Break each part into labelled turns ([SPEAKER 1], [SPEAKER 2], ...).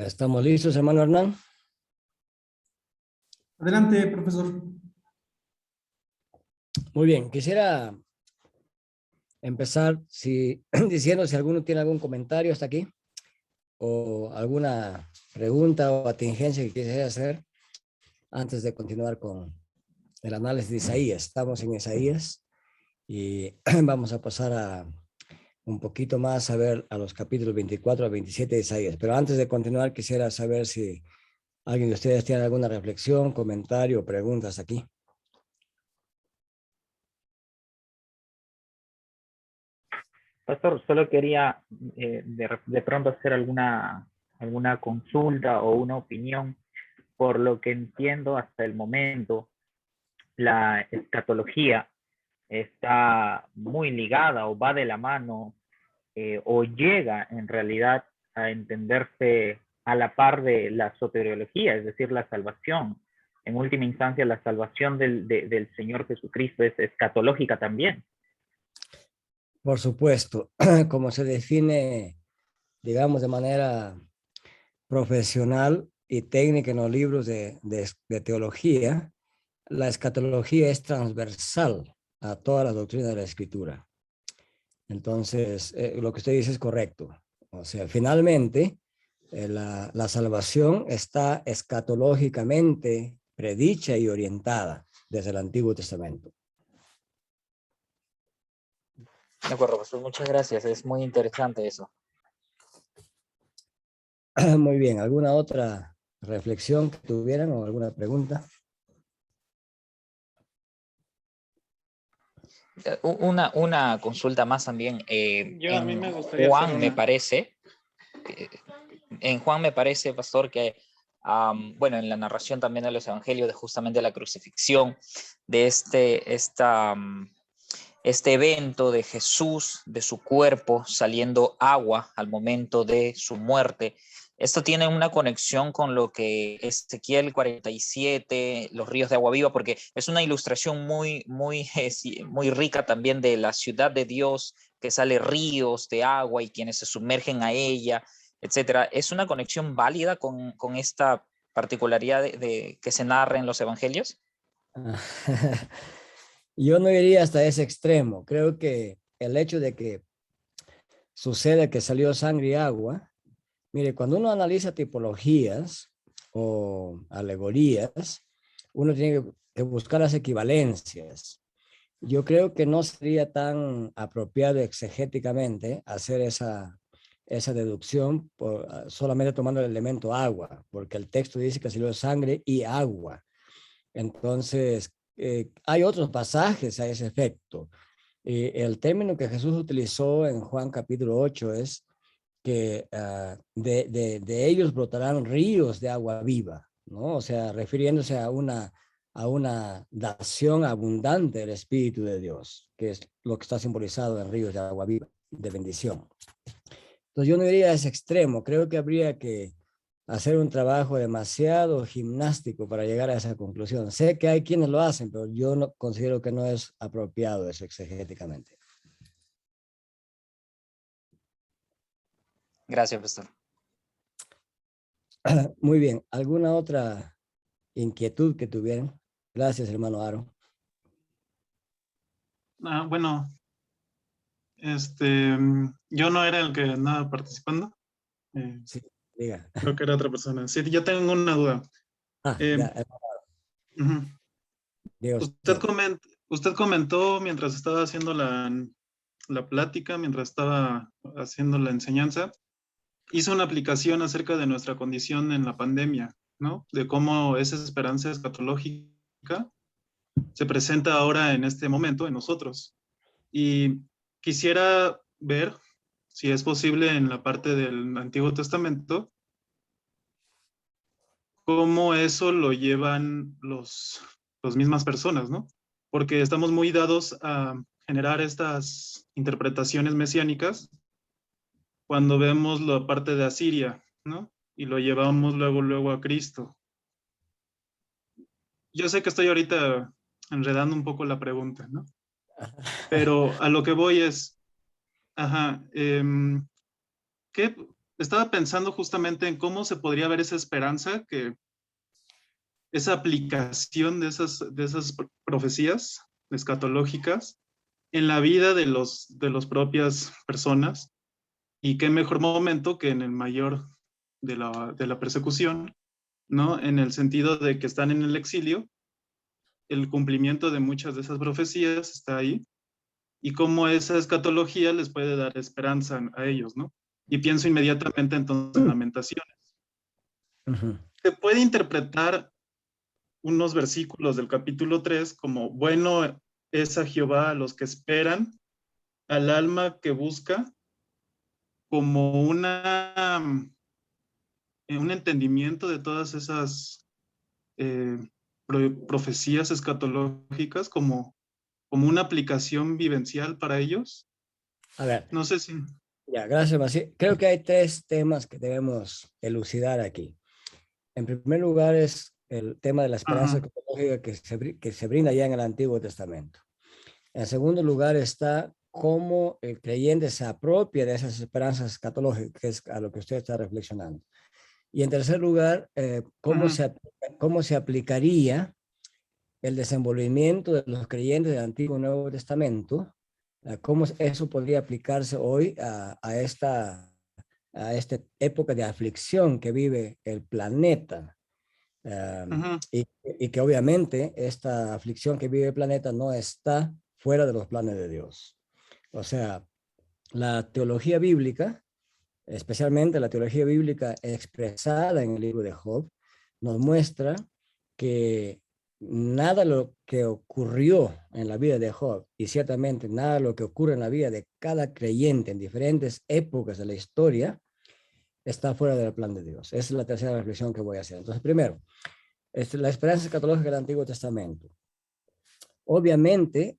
[SPEAKER 1] ¿Estamos listos, hermano Hernán?
[SPEAKER 2] Adelante, profesor.
[SPEAKER 1] Muy bien, quisiera empezar diciendo si alguno tiene algún comentario hasta aquí o alguna pregunta o atingencia que quisiera hacer antes de continuar con el análisis de Isaías. Estamos en Isaías y vamos a pasar a un poquito más a ver a los capítulos 24 a 27 de Isaías. Pero antes de continuar, quisiera saber si alguien de ustedes tiene alguna reflexión, comentario o preguntas aquí.
[SPEAKER 3] Pastor, solo quería de pronto hacer alguna consulta o una opinión. Por lo que entiendo hasta el momento, la escatología está muy ligada o va de la mano o llega en realidad a entenderse a la par de la soteriología, es decir, la salvación. En última instancia, la salvación del Señor Jesucristo es escatológica también.
[SPEAKER 1] Por supuesto, como se define, digamos, de manera profesional y técnica en los libros de teología, la escatología es transversal a toda la doctrina de la Escritura. Entonces, lo que usted dice es correcto. O sea, finalmente, la salvación está escatológicamente predicha y orientada desde el Antiguo Testamento.
[SPEAKER 3] De acuerdo, pues muchas gracias. Es muy interesante eso.
[SPEAKER 1] Muy bien, ¿alguna otra reflexión que tuvieran o alguna pregunta?
[SPEAKER 4] Una consulta más también.
[SPEAKER 2] A mí me gustaría
[SPEAKER 4] Juan,
[SPEAKER 2] hacer una...
[SPEAKER 4] me parece, en Juan me parece, pastor, que bueno, en la narración también de los evangelios de justamente la crucifixión, de este evento de Jesús, de su cuerpo saliendo agua al momento de su muerte. Esto tiene una conexión con lo que Ezequiel 47, los ríos de agua viva, porque es una ilustración muy rica también de la ciudad de Dios, que sale ríos de agua y quienes se sumergen a ella, etcétera. ¿Es una conexión válida con esta particularidad que se narra en los evangelios?
[SPEAKER 1] Yo no iría hasta ese extremo. Creo que el hecho de que sucede que salió sangre y agua, mire, cuando uno analiza tipologías o alegorías, uno tiene que buscar las equivalencias. Yo creo que no sería tan apropiado exegéticamente hacer esa deducción solamente tomando el elemento agua, porque el texto dice que salió sangre y agua. Entonces, hay otros pasajes a ese efecto. El término que Jesús utilizó en Juan capítulo 8 es que de ellos brotarán ríos de agua viva, ¿no? O sea, refiriéndose a una dación abundante del Espíritu de Dios, que es lo que está simbolizado en ríos de agua viva, de bendición. Entonces yo no iría a ese extremo, creo que habría que hacer un trabajo demasiado gimnástico para llegar a esa conclusión. Sé que hay quienes lo hacen, pero yo no considero que no es apropiado eso exegéticamente.
[SPEAKER 4] Gracias, pastor.
[SPEAKER 1] Muy bien, ¿alguna otra inquietud que tuvieran? Gracias, hermano Aaron.
[SPEAKER 2] Bueno, yo no era el que andaba participando.
[SPEAKER 1] Sí, diga.
[SPEAKER 2] Creo que era otra persona. Sí, yo tengo una duda.
[SPEAKER 1] Ya,
[SPEAKER 2] Uh-huh.
[SPEAKER 1] diga
[SPEAKER 2] Usted,
[SPEAKER 1] usted.
[SPEAKER 2] usted comentó mientras estaba haciendo la plática, mientras estaba haciendo la enseñanza, hizo una aplicación acerca de nuestra condición en la pandemia, ¿no? De cómo esa esperanza escatológica se presenta ahora en este momento en nosotros. Y quisiera ver si es posible en la parte del Antiguo Testamento, cómo eso lo llevan los mismas personas, ¿no? Porque estamos muy dados a generar estas interpretaciones mesiánicas cuando vemos la parte de Asiria, ¿no? Y lo llevamos luego a Cristo. Yo sé que estoy ahorita enredando un poco la pregunta, ¿no? Pero a lo que voy es, ajá, ¿qué estaba pensando justamente en cómo se podría ver esa esperanza, que esa aplicación de esas profecías escatológicas en la vida de los propias personas, y qué mejor momento que en el mayor de la persecución, ¿no? En el sentido de que están en el exilio, el cumplimiento de muchas de esas profecías está ahí, y cómo esa escatología les puede dar esperanza a ellos, ¿no? Y pienso inmediatamente entonces en Lamentaciones.
[SPEAKER 1] Ujú.
[SPEAKER 2] Se puede interpretar unos versículos del capítulo 3 como: bueno es a Jehová a los que esperan, al alma que busca, como un entendimiento de todas esas eh, profecías escatológicas, como una aplicación vivencial para ellos.
[SPEAKER 1] A ver,
[SPEAKER 2] No sé si...
[SPEAKER 1] ya, gracias, Maciel. Creo que hay tres temas que debemos elucidar aquí. En primer lugar es el tema de la esperanza
[SPEAKER 2] Ajá.
[SPEAKER 1] escatológica que se brinda ya en el Antiguo Testamento. En segundo lugar está cómo el creyente se apropia de esas esperanzas escatológicas, que es a lo que usted está reflexionando. Y en tercer lugar,
[SPEAKER 2] Ajá.
[SPEAKER 1] cómo se aplicaría el desenvolvimiento de los creyentes del Antiguo y Nuevo Testamento, cómo eso podría aplicarse hoy a esta época de aflicción que vive el planeta.
[SPEAKER 2] Ajá.
[SPEAKER 1] Y que obviamente esta aflicción que vive el planeta no está fuera de los planes de Dios. O sea, la teología bíblica, especialmente la teología bíblica expresada en el libro de Job, nos muestra que nada lo que ocurrió en la vida de Job, y ciertamente nada lo que ocurre en la vida de cada creyente en diferentes épocas de la historia, está fuera del plan de Dios. Esa es la tercera reflexión que voy a hacer. Entonces, primero, la esperanza escatológica del Antiguo Testamento. Obviamente,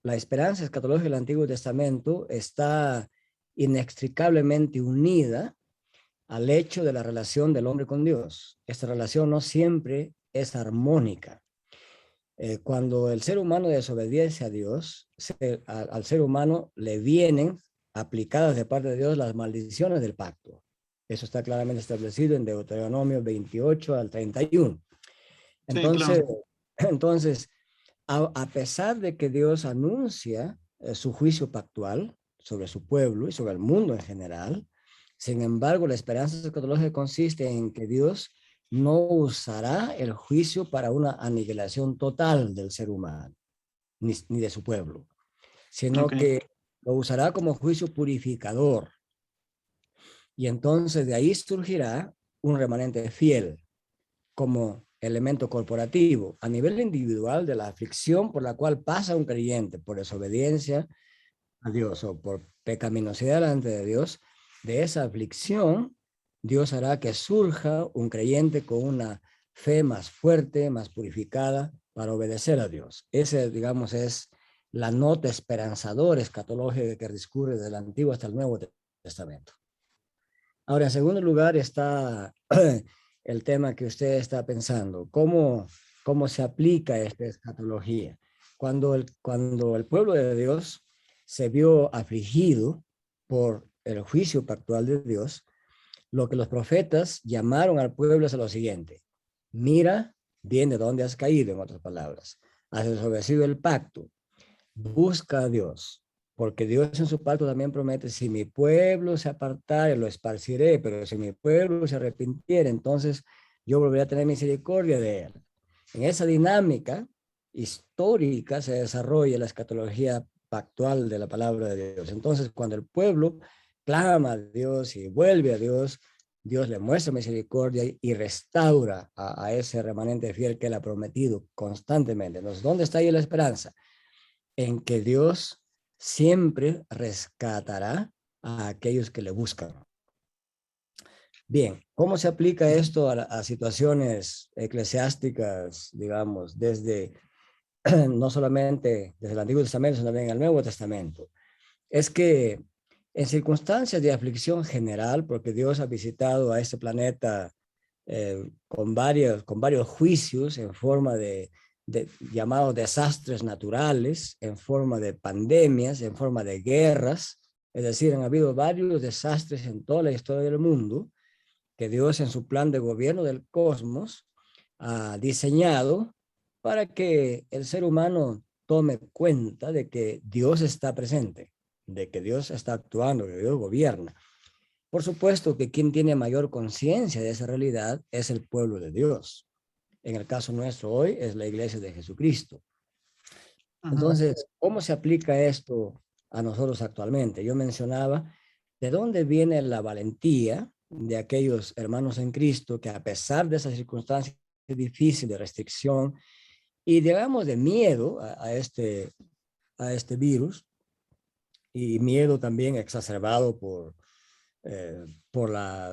[SPEAKER 1] la esperanza escatológica del Antiguo Testamento está inextricablemente unida al hecho de la relación del hombre con Dios. Esta relación no siempre es armónica. Cuando el ser humano desobedece a Dios, al ser humano le vienen aplicadas de parte de Dios las maldiciones del pacto. Eso está claramente establecido en Deuteronomio 28 al 31.
[SPEAKER 2] Sí, claro.
[SPEAKER 1] Entonces, a pesar de que Dios anuncia su juicio pactual sobre su pueblo y sobre el mundo en general, sin embargo, la esperanza escatológica consiste en que Dios no usará el juicio para una aniquilación total del ser humano, ni de su pueblo, sino
[SPEAKER 2] Ok.
[SPEAKER 1] que lo usará como juicio purificador. Y entonces de ahí surgirá un remanente fiel como elemento corporativo a nivel individual de la aflicción por la cual pasa un creyente por desobediencia a Dios o por pecaminosidad delante de Dios. De esa aflicción, Dios hará que surja un creyente con una fe más fuerte, más purificada para obedecer a Dios. Ese, digamos, es la nota esperanzadora escatológica que discurre del Antiguo hasta el Nuevo Testamento. Ahora, en segundo lugar está el tema que usted está pensando, cómo se aplica esta escatología. Cuando el pueblo de Dios se vio afligido por el juicio pactual de Dios, lo que los profetas llamaron al pueblo es lo siguiente: mira bien de dónde has caído, en otras palabras, has desobedecido el pacto, busca a Dios, porque Dios en su pacto también promete: si mi pueblo se apartare, lo esparciré, pero si mi pueblo se arrepintiere, entonces yo volveré a tener misericordia de él. En esa dinámica histórica se desarrolla la escatología pactual de la palabra de Dios. Entonces, cuando el pueblo clama a Dios y vuelve a Dios, Dios le muestra misericordia y restaura a ese remanente fiel que él ha prometido constantemente. Entonces, ¿dónde está ahí la esperanza? En que Dios siempre rescatará a aquellos que le buscan. Bien, ¿cómo se aplica esto a situaciones eclesiásticas, digamos, desde no solamente desde el Antiguo Testamento, sino también el Nuevo Testamento? Es que en circunstancias de aflicción general, porque Dios ha visitado a este planeta con varios juicios en forma de llamados desastres naturales, en forma de pandemias, en forma de guerras, Es decir, han habido varios desastres en toda la historia del mundo que Dios en su plan de gobierno del cosmos ha diseñado para que el ser humano tome cuenta de que Dios está presente, de que Dios está actuando, que Dios gobierna. Por supuesto que quien tiene mayor conciencia de esa realidad es el pueblo de Dios. En el caso nuestro hoy es la iglesia de Jesucristo. Entonces, ¿cómo se aplica esto a nosotros actualmente? Yo mencionaba de dónde viene la valentía de aquellos hermanos en Cristo que a pesar de esas circunstancias difíciles de restricción y digamos de miedo a este virus, y miedo también exacerbado por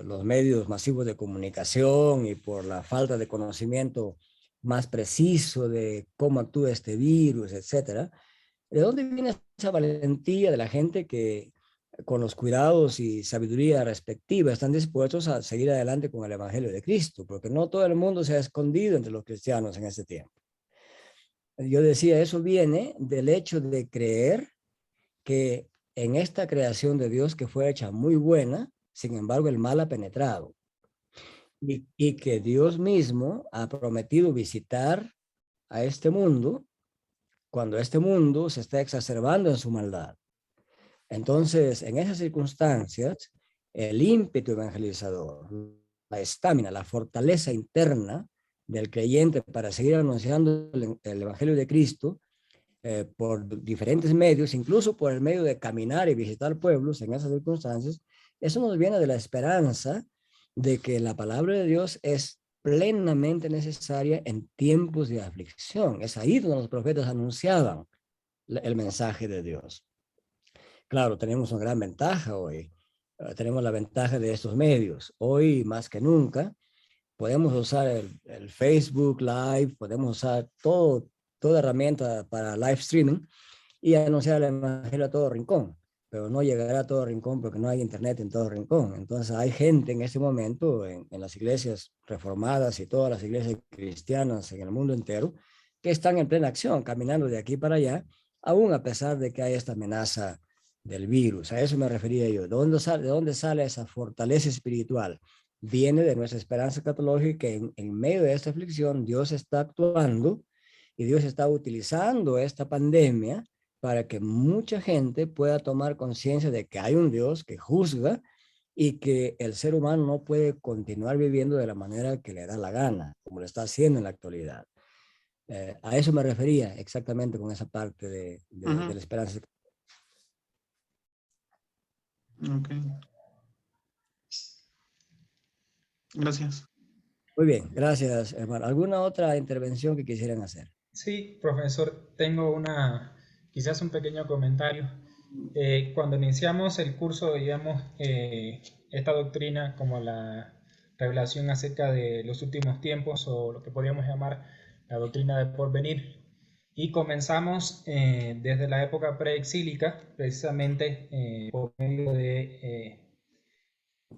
[SPEAKER 1] los medios masivos de comunicación y por la falta de conocimiento más preciso de cómo actúa este virus, etcétera. ¿De dónde viene esa valentía de la gente que con los cuidados y sabiduría respectiva están dispuestos a seguir adelante con el Evangelio de Cristo? Porque no todo el mundo se ha escondido entre los cristianos en este tiempo. Yo decía, eso viene del hecho de creer que en esta creación de Dios que fue hecha muy buena, sin embargo el mal ha penetrado. Y que Dios mismo ha prometido visitar a este mundo cuando este mundo se está exacerbando en su maldad. Entonces, en esas circunstancias, el ímpetu evangelizador, la estamina, la fortaleza interna del creyente para seguir anunciando el Evangelio de Cristo, por diferentes medios, incluso por el medio de caminar y visitar pueblos en esas circunstancias, eso nos viene de la esperanza de que la palabra de Dios es plenamente necesaria en tiempos de aflicción. Es ahí donde los profetas anunciaban el mensaje de Dios. Claro, tenemos una gran ventaja hoy. Tenemos la ventaja de estos medios. Hoy, más que nunca, podemos usar el Facebook Live, podemos usar toda herramienta para live streaming y anunciar el evangelio a todo rincón, pero no llegará a todo rincón porque no hay internet en todo rincón. Entonces hay gente en este momento en las iglesias reformadas y todas las iglesias cristianas en el mundo entero que están en plena acción, caminando de aquí para allá, aún a pesar de que hay esta amenaza del virus. A eso me refería yo. ¿De dónde sale esa fortaleza espiritual? Viene de nuestra esperanza catológica que en medio de esta aflicción Dios está actuando y Dios está utilizando esta pandemia para que mucha gente pueda tomar conciencia de que hay un Dios que juzga y que el ser humano no puede continuar viviendo de la manera que le da la gana, como lo está haciendo en la actualidad. A eso me refería exactamente con esa parte de la esperanza.
[SPEAKER 2] Ok. Gracias.
[SPEAKER 1] Muy bien, gracias, hermano. ¿Alguna otra intervención que quisieran hacer?
[SPEAKER 5] Sí, profesor, tengo quizás un pequeño comentario. Cuando iniciamos el curso, veíamos esta doctrina como la revelación acerca de los últimos tiempos o lo que podríamos llamar la doctrina del porvenir. Y comenzamos desde la época preexílica, precisamente por medio de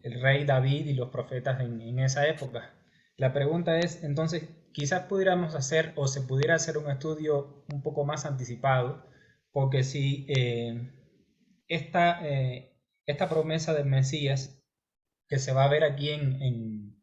[SPEAKER 5] el rey David y los profetas en esa época. La pregunta es, entonces, quizás pudiéramos hacer o se pudiera hacer un estudio un poco más anticipado, porque si esta promesa del Mesías que se va a ver aquí en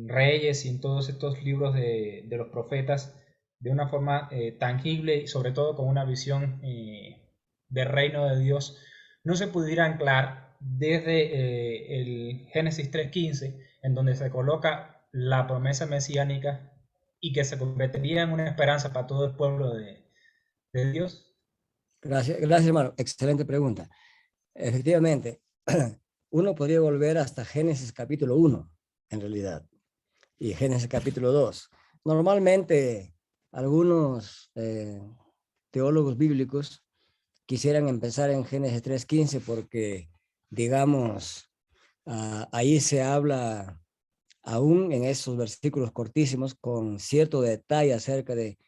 [SPEAKER 5] Reyes y en todos estos libros de los profetas de una forma tangible y sobre todo con una visión del reino de Dios, no se pudiera anclar desde el Génesis 3:15, en donde se coloca la promesa mesiánica y que se convertiría en una esperanza para todo el pueblo de Dios.
[SPEAKER 1] Gracias, hermano. Excelente pregunta. Efectivamente, uno podría volver hasta Génesis capítulo 1, en realidad, y Génesis capítulo 2. Normalmente, algunos teólogos bíblicos quisieran empezar en Génesis 3:15 porque, digamos, ahí se habla aún en esos versículos cortísimos con cierto detalle acerca de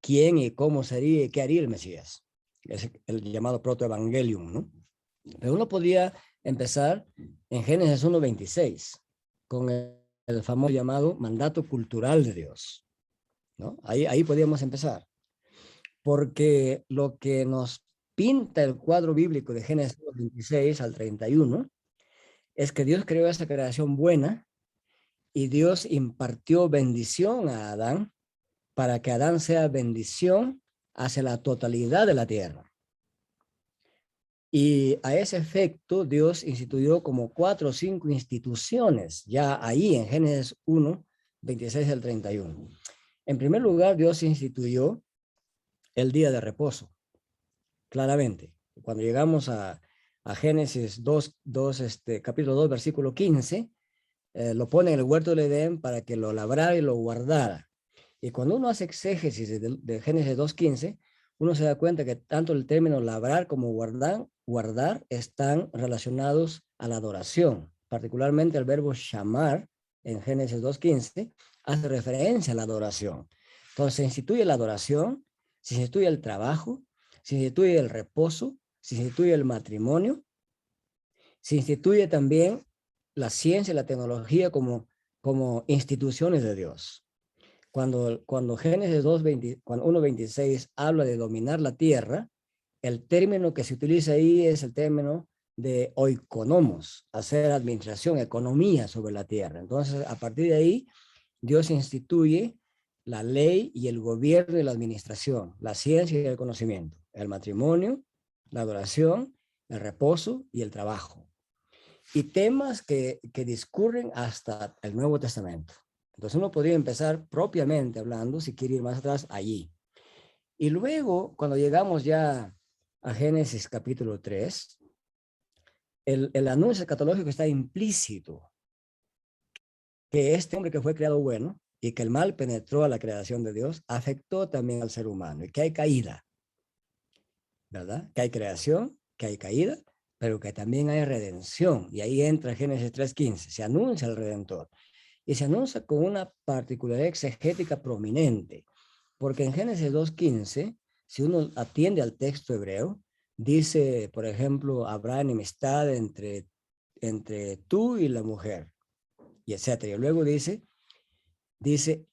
[SPEAKER 1] quién y cómo sería y qué haría el Mesías. Es el llamado protoevangelium, ¿no? Pero uno podría empezar en Génesis 1:26 con el famoso llamado mandato cultural de Dios, ¿no? Ahí podríamos empezar, porque lo que nos pinta el cuadro bíblico de Génesis 26 al 31, es que Dios creó esa creación buena y Dios impartió bendición a Adán para que Adán sea bendición hacia la totalidad de la tierra. Y a ese efecto, Dios instituyó como 4 o 5 instituciones, ya ahí en Génesis 1, 26 al 31. En primer lugar, Dios instituyó el día de reposo, claramente. Cuando llegamos a Génesis 2, capítulo 2, versículo 15, lo pone en el huerto del Edén para que lo labrara y lo guardara. Y cuando uno hace exégesis de Génesis 2:15, uno se da cuenta que tanto el término labrar como guardar están relacionados a la adoración. Particularmente el verbo shamar en Génesis 2:15 hace referencia a la adoración. Entonces se instituye la adoración, se instituye el trabajo, se instituye el reposo, se instituye el matrimonio, se instituye también la ciencia y la tecnología como instituciones de Dios. Cuando Génesis 1:26 habla de dominar la tierra, el término que se utiliza ahí es el término de oikonomos, hacer administración, economía sobre la tierra. Entonces, a partir de ahí, Dios instituye la ley y el gobierno y la administración, la ciencia y el conocimiento, el matrimonio, la adoración, el reposo y el trabajo. Y temas que discurren hasta el Nuevo Testamento. Entonces uno podría empezar propiamente hablando, si quiere ir más atrás, allí. Y luego, cuando llegamos ya a Génesis capítulo 3, el anuncio escatológico está implícito, que este hombre que fue creado bueno y que el mal penetró a la creación de Dios, afectó también al ser humano y que hay caída, ¿verdad? Que hay creación, que hay caída, pero que también hay redención. Y ahí entra Génesis 3:15, se anuncia el Redentor. Y se anuncia con una particularidad exegética prominente, porque en Génesis 2:15, si uno atiende al texto hebreo, dice, por ejemplo, habrá enemistad entre tú y la mujer, y etcétera. Y luego dice,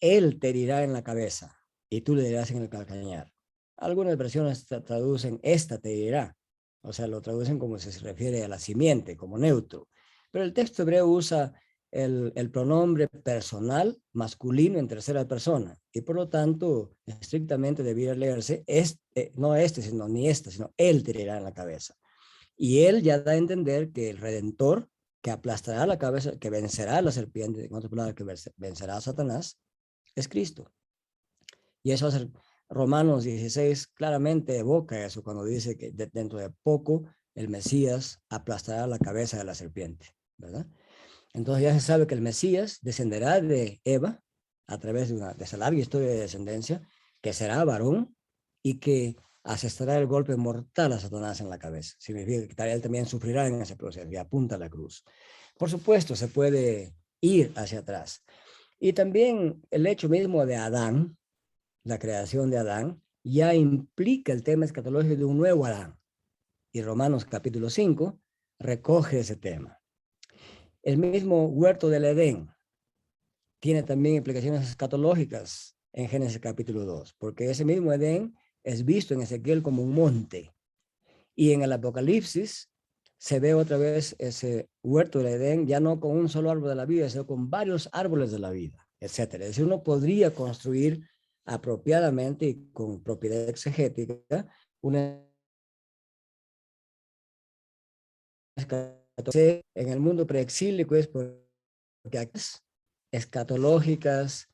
[SPEAKER 1] él te herirá en la cabeza y tú le dirás en el calcañar. Algunas versiones traducen esta te herirá, o sea, lo traducen como si se refiere a la simiente, como neutro. Pero el texto hebreo usa el pronombre personal masculino en tercera persona y por lo tanto estrictamente debiera leerse no sino ni esta, sino él te herirá en la cabeza. Y él ya da a entender que el Redentor que aplastará la cabeza, que vencerá a la serpiente, en otras palabras, que vencerá a Satanás, es Cristo. Y eso hace Romanos 16 claramente evoca eso cuando dice que dentro de poco el Mesías aplastará la cabeza de la serpiente, ¿verdad? Entonces ya se sabe que el Mesías descenderá de Eva a través de esa larga historia de descendencia, que será varón y que asestará el golpe mortal a Satanás en la cabeza. Significa que él también sufrirá en ese proceso y apunta a la cruz. Por supuesto, se puede ir hacia atrás. Y también el hecho mismo de Adán, la creación de Adán, ya implica el tema escatológico de un nuevo Adán. Y Romanos capítulo 5 recoge ese tema. El mismo huerto del Edén tiene también implicaciones escatológicas en Génesis capítulo 2, porque ese mismo Edén es visto en Ezequiel como un monte. Y en el Apocalipsis se ve otra vez ese huerto del Edén, ya no con un solo árbol de la vida, sino con varios árboles de la vida, etc. Es decir, uno podría construir apropiadamente y con propiedad exegética una en el mundo preexílico es porque escatológicas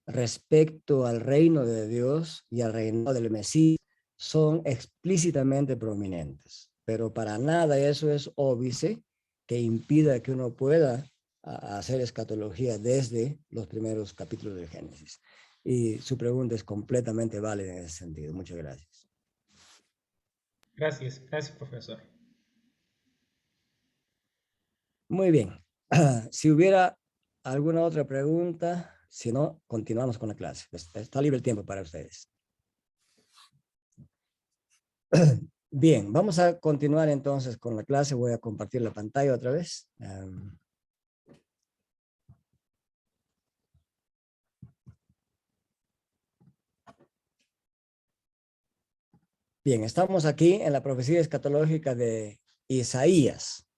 [SPEAKER 1] respecto al reino de Dios y al reino del Mesías son explícitamente prominentes, pero para nada eso es óbice que impida que uno pueda hacer escatología desde los primeros capítulos de Génesis. Y su pregunta es completamente válida en ese sentido. Muchas gracias.
[SPEAKER 5] Gracias, gracias, profesor.
[SPEAKER 1] Muy bien. Si hubiera alguna otra pregunta, si no, continuamos con la clase. Está libre el tiempo para ustedes. Bien, vamos a continuar entonces con la clase. Voy a compartir la pantalla otra vez. Bien. Bien, estamos aquí en la profecía escatológica de Isaías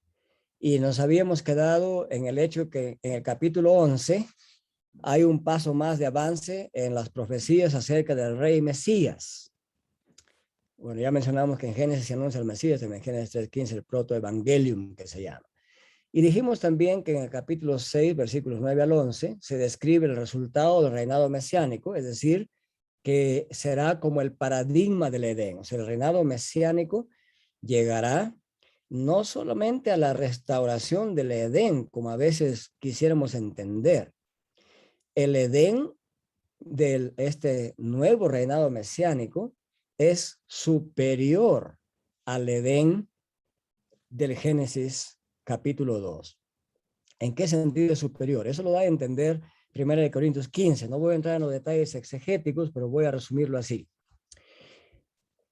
[SPEAKER 1] y nos habíamos quedado en el hecho que en el capítulo 11 hay un paso más de avance en las profecías acerca del rey Mesías. Bueno, ya mencionamos que en Génesis se anuncia el Mesías, en Génesis 3:15 el protoevangelium que se llama. Y dijimos también que en el capítulo 6, versículos 9 al 11, se describe el resultado del reinado mesiánico, es decir, que será como el paradigma del Edén. O sea, el reinado mesiánico llegará no solamente a la restauración del Edén, como a veces quisiéramos entender. El Edén de este nuevo reinado mesiánico es superior al Edén del Génesis capítulo 2. ¿En qué sentido es superior? Eso lo da a entender 1 Corintios 15. No voy a entrar en los detalles exegéticos, pero voy a resumirlo así.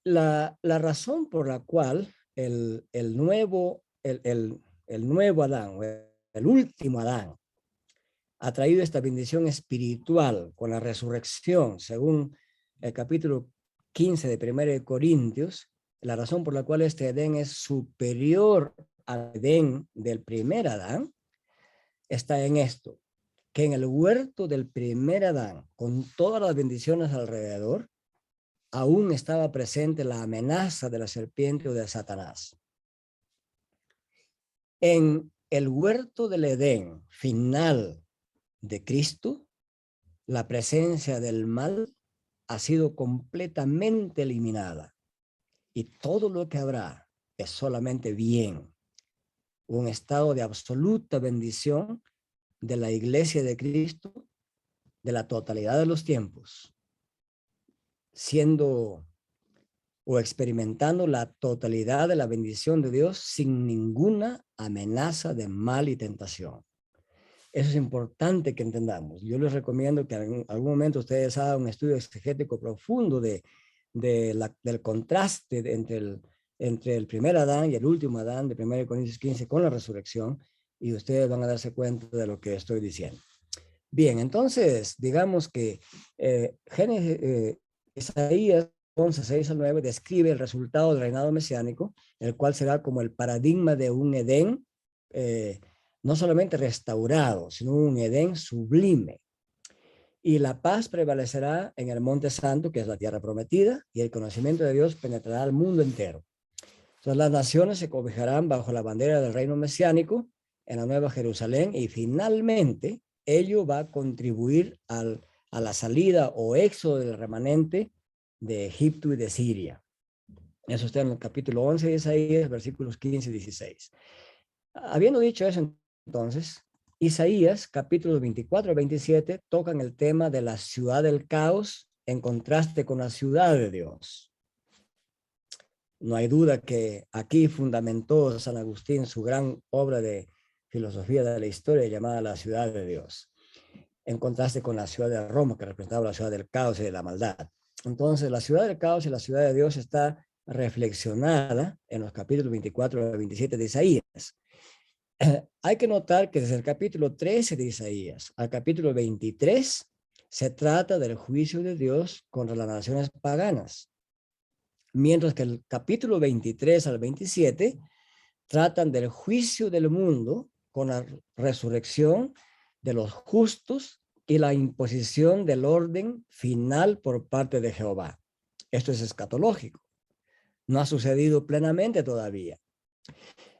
[SPEAKER 1] La razón por la cual el nuevo Adán, el último Adán, ha traído esta bendición espiritual con la resurrección, según el capítulo 15 de 1 Corintios, la razón por la cual este Edén es superior al Edén del primer Adán, está en esto, que en el huerto del primer Adán, con todas las bendiciones alrededor, aún estaba presente la amenaza de la serpiente o de Satanás. En el huerto del Edén final de Cristo, la presencia del mal ha sido completamente eliminada y todo lo que habrá es solamente bien, un estado de absoluta bendición de la iglesia de Cristo, de la totalidad de los tiempos, siendo o experimentando la totalidad de la bendición de Dios sin ninguna amenaza de mal y tentación. Eso es importante que entendamos. Yo les recomiendo que en algún momento ustedes hagan un estudio exegético profundo del contraste entre el primer Adán y el último Adán de 1 Corintios 15 con la resurrección, y ustedes van a darse cuenta de lo que estoy diciendo. Bien, entonces, digamos que Isaías 11, 6 al 9 describe el resultado del reinado mesiánico, el cual será como el paradigma de un Edén, no solamente restaurado, sino un Edén sublime. Y la paz prevalecerá en el monte santo, que es la tierra prometida, y el conocimiento de Dios penetrará al mundo entero. Entonces las naciones se cobijarán bajo la bandera del reino mesiánico en la Nueva Jerusalén, y finalmente ello va a contribuir a la salida o éxodo del remanente de Egipto y de Siria. Eso está en el capítulo 11 de Isaías, versículos 15 y 16. Habiendo dicho eso, entonces, Isaías, capítulos 24 y 27, tocan el tema de la ciudad del caos en contraste con la ciudad de Dios. No hay duda que aquí fundamentó San Agustín su gran obra de filosofía de la historia llamada La ciudad de Dios, en contraste con la ciudad de Roma, que representaba la ciudad del caos y de la maldad. Entonces, la ciudad del caos y la ciudad de Dios está reflexionada en los capítulos 24 y 27 de Isaías. Hay que notar que desde el capítulo 13 de Isaías al capítulo 23 se trata del juicio de Dios contra las naciones paganas, mientras que el capítulo 23 al 27 tratan del juicio del mundo con la resurrección de los justos y la imposición del orden final por parte de Jehová. Esto es escatológico. No ha sucedido plenamente todavía.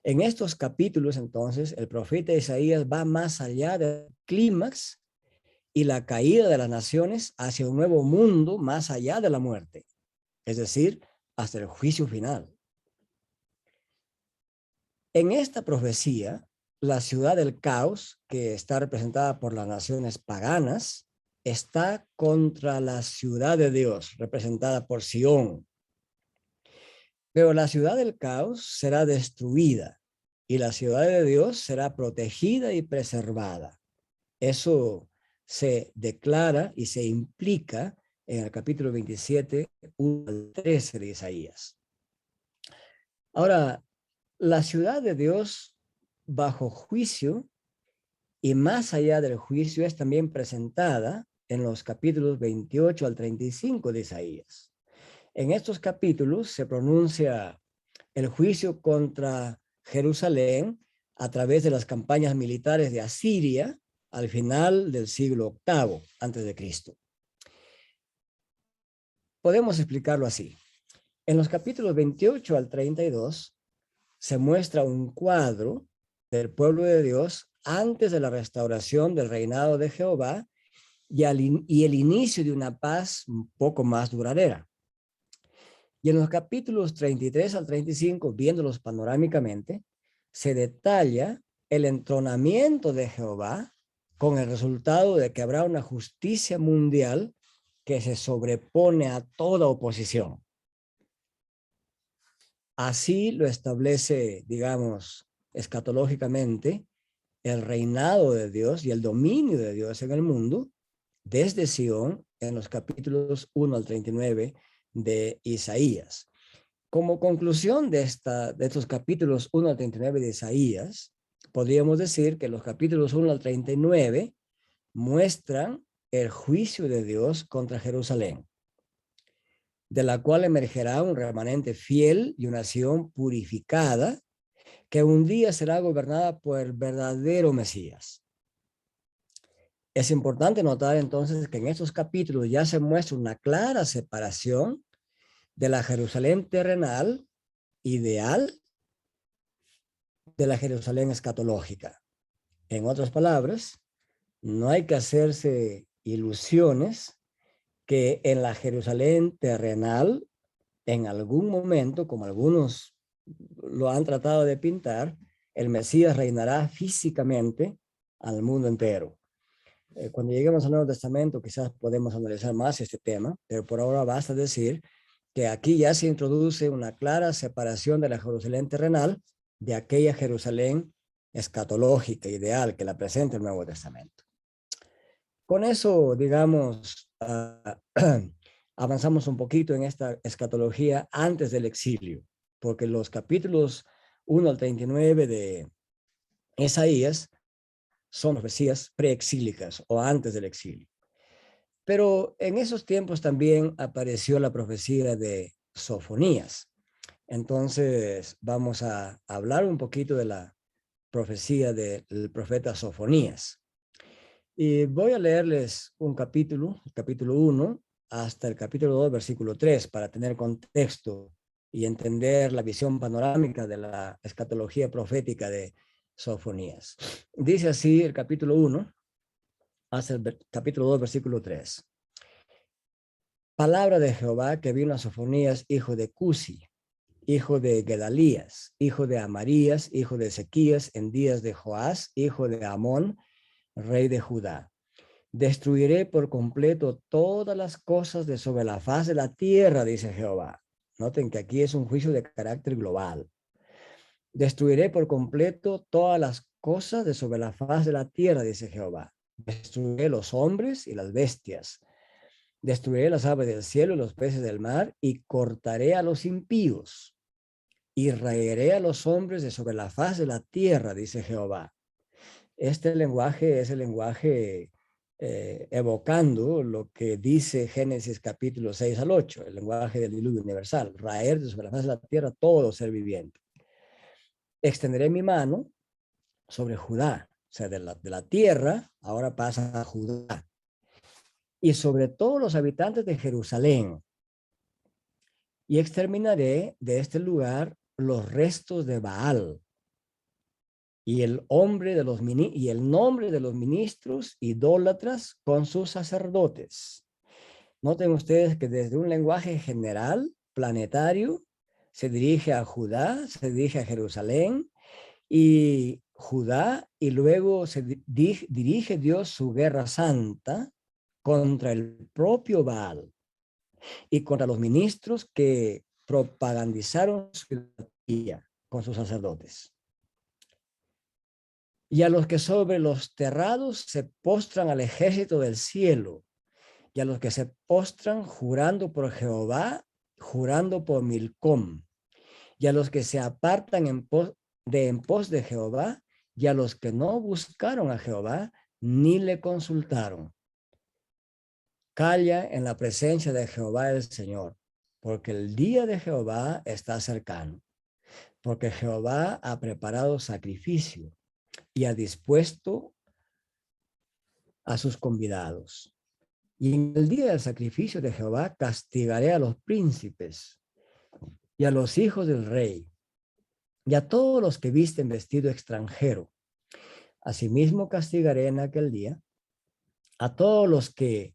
[SPEAKER 1] En estos capítulos, entonces, el profeta Isaías va más allá del clímax y la caída de las naciones hacia un nuevo mundo más allá de la muerte, es decir, hasta el juicio final. En esta profecía, la ciudad del caos, que está representada por las naciones paganas, está contra la ciudad de Dios, representada por Sión. Pero la ciudad del caos será destruida y la ciudad de Dios será protegida y preservada. Eso se declara y se implica en el capítulo 27, 1 al 13 de Isaías. Ahora, la ciudad de Dios bajo juicio y más allá del juicio es también presentada en los capítulos 28 al 35 de Isaías. En estos capítulos se pronuncia el juicio contra Jerusalén a través de las campañas militares de Asiria al final del siglo VIII antes de Cristo. Podemos explicarlo así. En los capítulos 28 al 32 se muestra un cuadro del pueblo de Dios antes de la restauración del reinado de Jehová y el inicio de una paz un poco más duradera. Y en los capítulos 33 al 35, viéndolos panorámicamente, se detalla el entronamiento de Jehová con el resultado de que habrá una justicia mundial que se sobrepone a toda oposición. Así lo establece, digamos, escatológicamente, el reinado de Dios y el dominio de Dios en el mundo, desde Sion, en los capítulos 1 al 39 de Isaías. Como conclusión de estos capítulos 1 al 39 de Isaías, podríamos decir que los capítulos 1 al 39 muestran el juicio de Dios contra Jerusalén, de la cual emergerá un remanente fiel y una nación purificada que un día será gobernada por el verdadero Mesías. Es importante notar entonces que en estos capítulos ya se muestra una clara separación de la Jerusalén terrenal, ideal, de la Jerusalén escatológica. En otras palabras, no hay que hacerse ilusiones que en la Jerusalén terrenal, en algún momento, como algunos lo han tratado de pintar, el Mesías reinará físicamente al mundo entero. Cuando lleguemos al Nuevo Testamento quizás podemos analizar más este tema, pero por ahora basta decir que aquí ya se introduce una clara separación de la Jerusalén terrenal de aquella Jerusalén escatológica, ideal, que la presenta el Nuevo Testamento. Con eso, digamos, avanzamos un poquito en esta escatología antes del exilio, porque los capítulos 1 al 39 de Isaías son profecías preexílicas o antes del exilio. Pero en esos tiempos también apareció la profecía de Sofonías. Entonces vamos a hablar un poquito de la profecía del profeta Sofonías. Y voy a leerles un capítulo, el capítulo 1, hasta el capítulo 2, versículo 3, para tener contexto y entender la visión panorámica de la escatología profética de Sofonías. Dice así el capítulo 1, hasta el capítulo 2, versículo 3. Palabra de Jehová que vino a Sofonías, hijo de Cusi, hijo de Gedalías, hijo de Amarías, hijo de Ezequías, en días de Joás, hijo de Amón, rey de Judá. Destruiré por completo todas las cosas de sobre la faz de la tierra, dice Jehová. Noten que aquí es un juicio de carácter global. Destruiré por completo todas las cosas de sobre la faz de la tierra, dice Jehová. Destruiré los hombres y las bestias. Destruiré las aves del cielo y los peces del mar y cortaré a los impíos. Y raeré a los hombres de sobre la faz de la tierra, dice Jehová. Este lenguaje es el lenguaje evocando lo que dice Génesis capítulo 6 al 8, el lenguaje del diluvio universal, raer de sobre la faz de la tierra todo ser viviente. Extenderé mi mano sobre Judá, o sea, de la tierra, ahora pasa a Judá, y sobre todos los habitantes de Jerusalén, y exterminaré de este lugar los restos de Baal, y el nombre de los ministros idólatras con sus sacerdotes. Noten ustedes que desde un lenguaje general, planetario, se dirige a Judá, se dirige a Jerusalén y Judá, y luego se dirige Dios su guerra santa contra el propio Baal y contra los ministros que propagandizaron su idolatría con sus sacerdotes. Y a los que sobre los terrados se postran al ejército del cielo, y a los que se postran jurando por Jehová, jurando por Milcom, y a los que se apartan en pos de Jehová, y a los que no buscaron a Jehová, ni le consultaron. Calla en la presencia de Jehová el Señor, porque el día de Jehová está cercano, porque Jehová ha preparado sacrificio y ha dispuesto a sus convidados. Y en el día del sacrificio de Jehová castigaré a los príncipes y a los hijos del rey y a todos los que visten vestido extranjero. Asimismo castigaré en aquel día a todos los que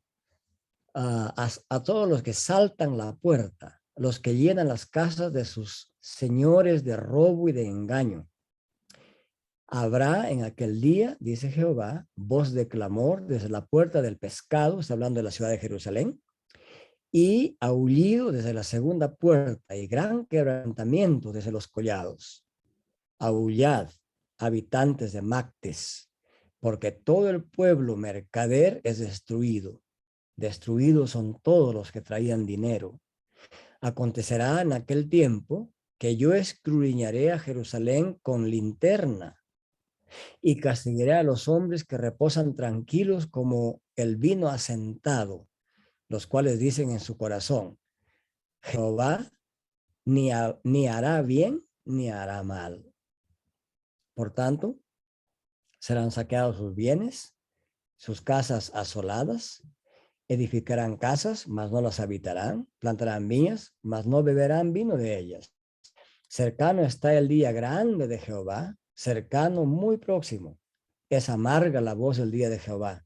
[SPEAKER 1] a todos los que saltan la puerta, los que llenan las casas de sus señores de robo y de engaño. Habrá en aquel día, dice Jehová, voz de clamor desde la puerta del pescado, está hablando de la ciudad de Jerusalén, y aullido desde la segunda puerta y gran quebrantamiento desde los collados. Aullad, habitantes de Mactes, porque todo el pueblo mercader es destruido. Destruidos son todos los que traían dinero. Acontecerá en aquel tiempo que yo escudriñaré a Jerusalén con linterna y castigaré a los hombres que reposan tranquilos como el vino asentado, los cuales dicen en su corazón, Jehová ni hará bien ni hará mal. Por tanto, serán saqueados sus bienes, sus casas asoladas, edificarán casas, mas no las habitarán, plantarán viñas, mas no beberán vino de ellas. Cercano está el día grande de Jehová, cercano, muy próximo. Es amarga la voz del día de Jehová.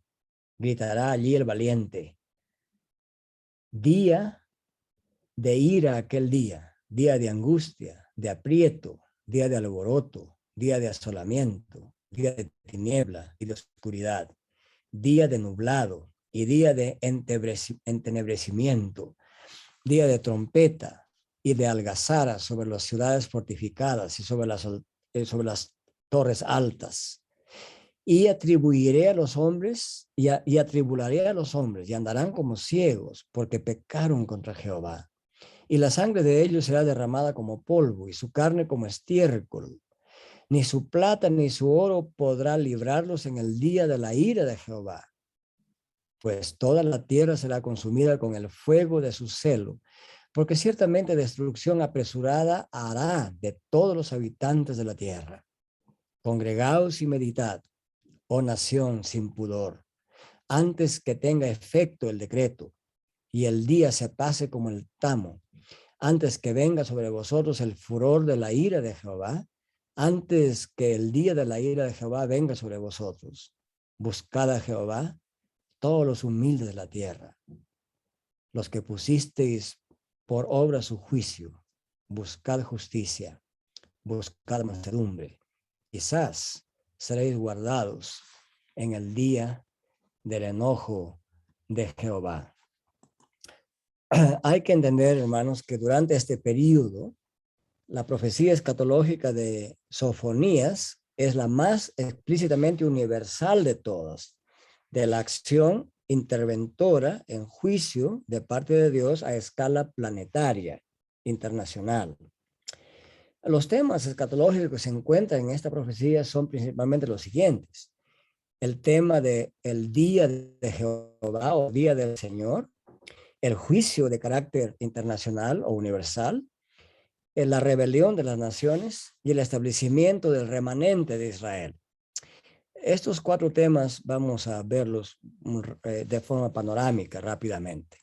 [SPEAKER 1] Gritará allí el valiente. Día de ira aquel día, día de angustia, de aprieto, día de alboroto, día de asolamiento, día de tiniebla y de oscuridad, día de nublado y día de entenebrecimiento, día de trompeta y de algazara sobre las ciudades fortificadas y sobre las torres altas. Y atribuiré a los hombres y atribularé a los hombres y andarán como ciegos porque pecaron contra Jehová. Y la sangre de ellos será derramada como polvo y su carne como estiércol. Ni su plata ni su oro podrá librarlos en el día de la ira de Jehová. Pues toda la tierra será consumida con el fuego de su celo, porque ciertamente destrucción apresurada hará de todos los habitantes de la tierra. Congregaos y meditad, oh nación sin pudor, antes que tenga efecto el decreto y el día se pase como el tamo, antes que venga sobre vosotros el furor de la ira de Jehová, antes que el día de la ira de Jehová venga sobre vosotros. Buscad a Jehová, todos los humildes de la tierra, los que pusisteis por obra su juicio, buscad justicia, buscad mansedumbre, quizás seréis guardados en el día del enojo de Jehová. Hay que entender, hermanos, que durante este periodo, la profecía escatológica de Sofonías es la más explícitamente universal de todas, de la acción interventora en juicio de parte de Dios a escala planetaria, internacional. Los temas escatológicos que se encuentran en esta profecía son principalmente los siguientes. El tema de el día de Jehová o día del Señor, el juicio de carácter internacional o universal, la rebelión de las naciones y el establecimiento del remanente de Israel. Estos cuatro temas vamos a verlos de forma panorámica rápidamente.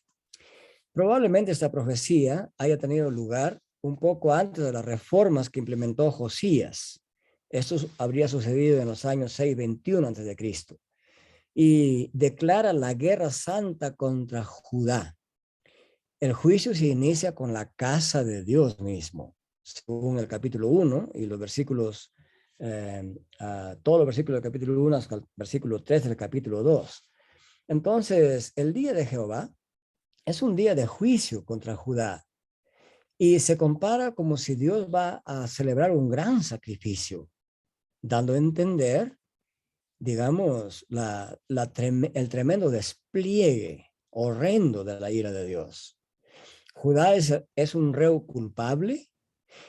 [SPEAKER 1] Probablemente esta profecía haya tenido lugar un poco antes de las reformas que implementó Josías. Esto habría sucedido en los años 621 a.C. y declara la guerra santa contra Judá. El juicio se inicia con la casa de Dios mismo, según el capítulo 1 y los versículos, todos los versículos del capítulo 1 hasta el versículo 3 del capítulo 2. Entonces, el día de Jehová es un día de juicio contra Judá y se compara como si Dios va a celebrar un gran sacrificio, dando a entender, digamos, el tremendo despliegue horrendo de la ira de Dios. Judá es un reo culpable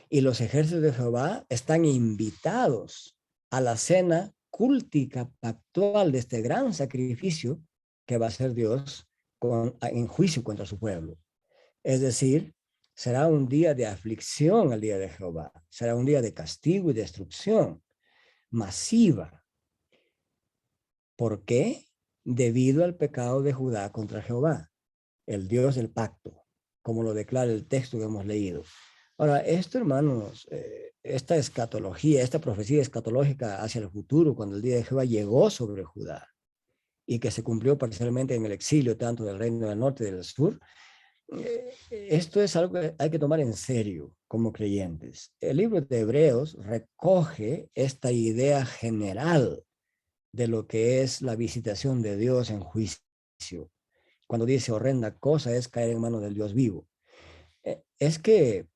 [SPEAKER 1] y los ejércitos de Jehová están invitados a la cena cultica pactual de este gran sacrificio que va a hacer Dios en juicio contra su pueblo. Es decir, Será un día de aflicción el día de Jehová. Será un día de castigo y destrucción masiva. ¿Por qué? Debido al pecado de Judá contra Jehová, el Dios del pacto, como lo declara el texto que hemos leído. Ahora, esto, hermanos, esta escatología, esta profecía escatológica hacia el futuro, cuando el día de Jehová llegó sobre Judá y que se cumplió parcialmente en el exilio, tanto del reino del norte y del sur, esto es algo que hay que tomar en serio como creyentes. El libro de Hebreos recoge esta idea general de lo que es la visitación de Dios en juicio. Cuando dice horrenda cosa es caer en manos del Dios vivo. Es que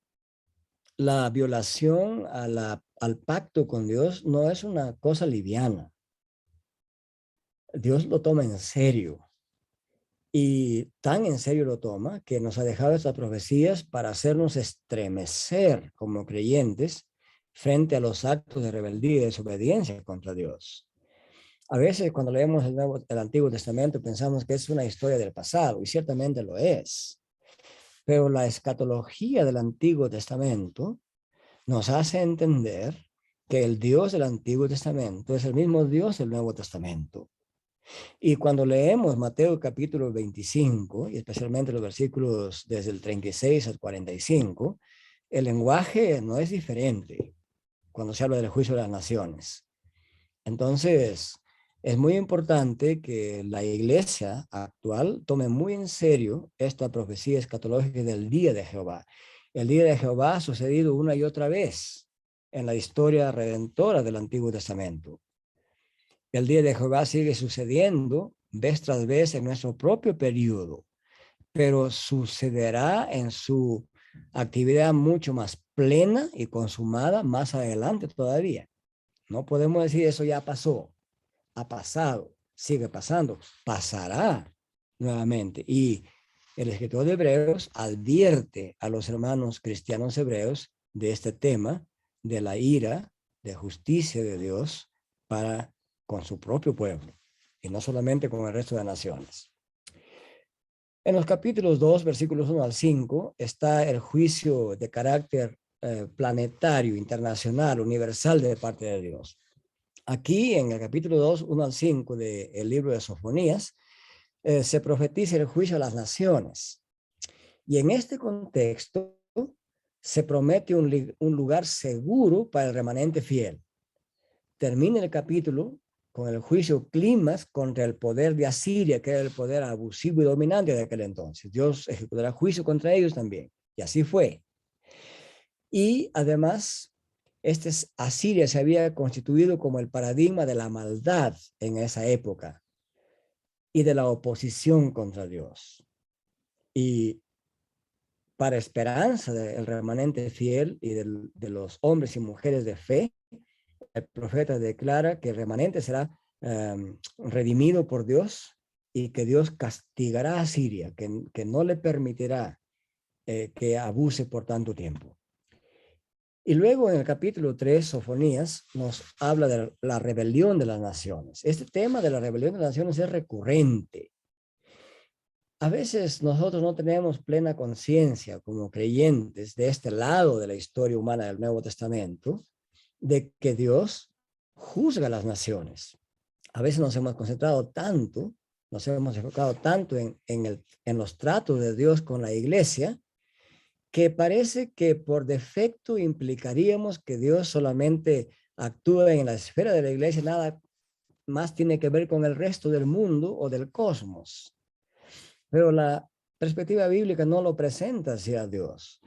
[SPEAKER 1] la violación al pacto con Dios no es una cosa liviana. Dios lo toma en serio. Y tan en serio lo toma que nos ha dejado estas profecías para hacernos estremecer como creyentes frente a los actos de rebeldía y desobediencia contra Dios. A veces cuando leemos el Antiguo Testamento pensamos que es una historia del pasado, y ciertamente lo es. Pero la escatología del Antiguo Testamento nos hace entender que el Dios del Antiguo Testamento es el mismo Dios del Nuevo Testamento. Y cuando leemos Mateo capítulo 25, y especialmente los versículos desde el 36 al 45, el lenguaje no es diferente cuando se habla del juicio de las naciones. Entonces, es muy importante que la iglesia actual tome muy en serio esta profecía escatológica del día de Jehová. El día de Jehová ha sucedido una y otra vez en la historia redentora del Antiguo Testamento. El día de Jehová sigue sucediendo vez tras vez en nuestro propio periodo, pero sucederá en su actividad mucho más plena y consumada más adelante todavía. No podemos decir eso ya pasó, ha pasado, sigue pasando, pasará nuevamente. Y el escritor de Hebreos advierte a los hermanos cristianos hebreos de este tema, de la ira, de justicia de Dios para con su propio pueblo y no solamente con el resto de naciones. En los capítulos 2, versículos 1 al 5, está el juicio de carácter planetario, internacional, universal de parte de Dios. Aquí en el capítulo 2, 1 al 5 del libro de Sofonías, se profetiza el juicio a las naciones. Y en este contexto se promete un lugar seguro para el remanente fiel. Termina el capítulo con el juicio clímax contra el poder de Asiria, que era el poder abusivo y dominante de aquel entonces. Dios ejecutará juicio contra ellos también. Y así fue. Y además, Asiria se había constituido como el paradigma de la maldad en esa época y de la oposición contra Dios. Y para esperanza del remanente fiel y de los hombres y mujeres de fe, el profeta declara que el remanente será redimido por Dios y que Dios castigará a Siria, que no le permitirá que abuse por tanto tiempo. Y luego en el capítulo 3, Sofonías nos habla de la rebelión de las naciones. Este tema de la rebelión de las naciones es recurrente. A veces nosotros no tenemos plena conciencia como creyentes de este lado de la historia humana del Nuevo Testamento, de que Dios juzga a las naciones. A veces nos hemos concentrado tanto, nos hemos enfocado tanto en los tratos de Dios con la iglesia, que parece que por defecto implicaríamos que Dios solamente actúa en la esfera de la iglesia, nada más tiene que ver con el resto del mundo o del cosmos. Pero la perspectiva bíblica no lo presenta así a Dios.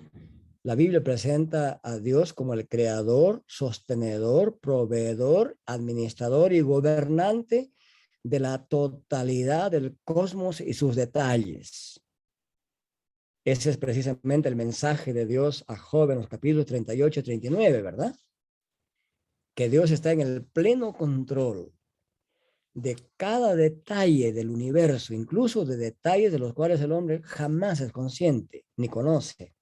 [SPEAKER 1] La Biblia presenta a Dios como el creador, sostenedor, proveedor, administrador y gobernante de la totalidad del cosmos y sus detalles. Ese es precisamente el mensaje de Dios a Job en los capítulos 38 y 39, ¿verdad? Que Dios está en el pleno control de cada detalle del universo, incluso de detalles de los cuales el hombre jamás es consciente ni conoce.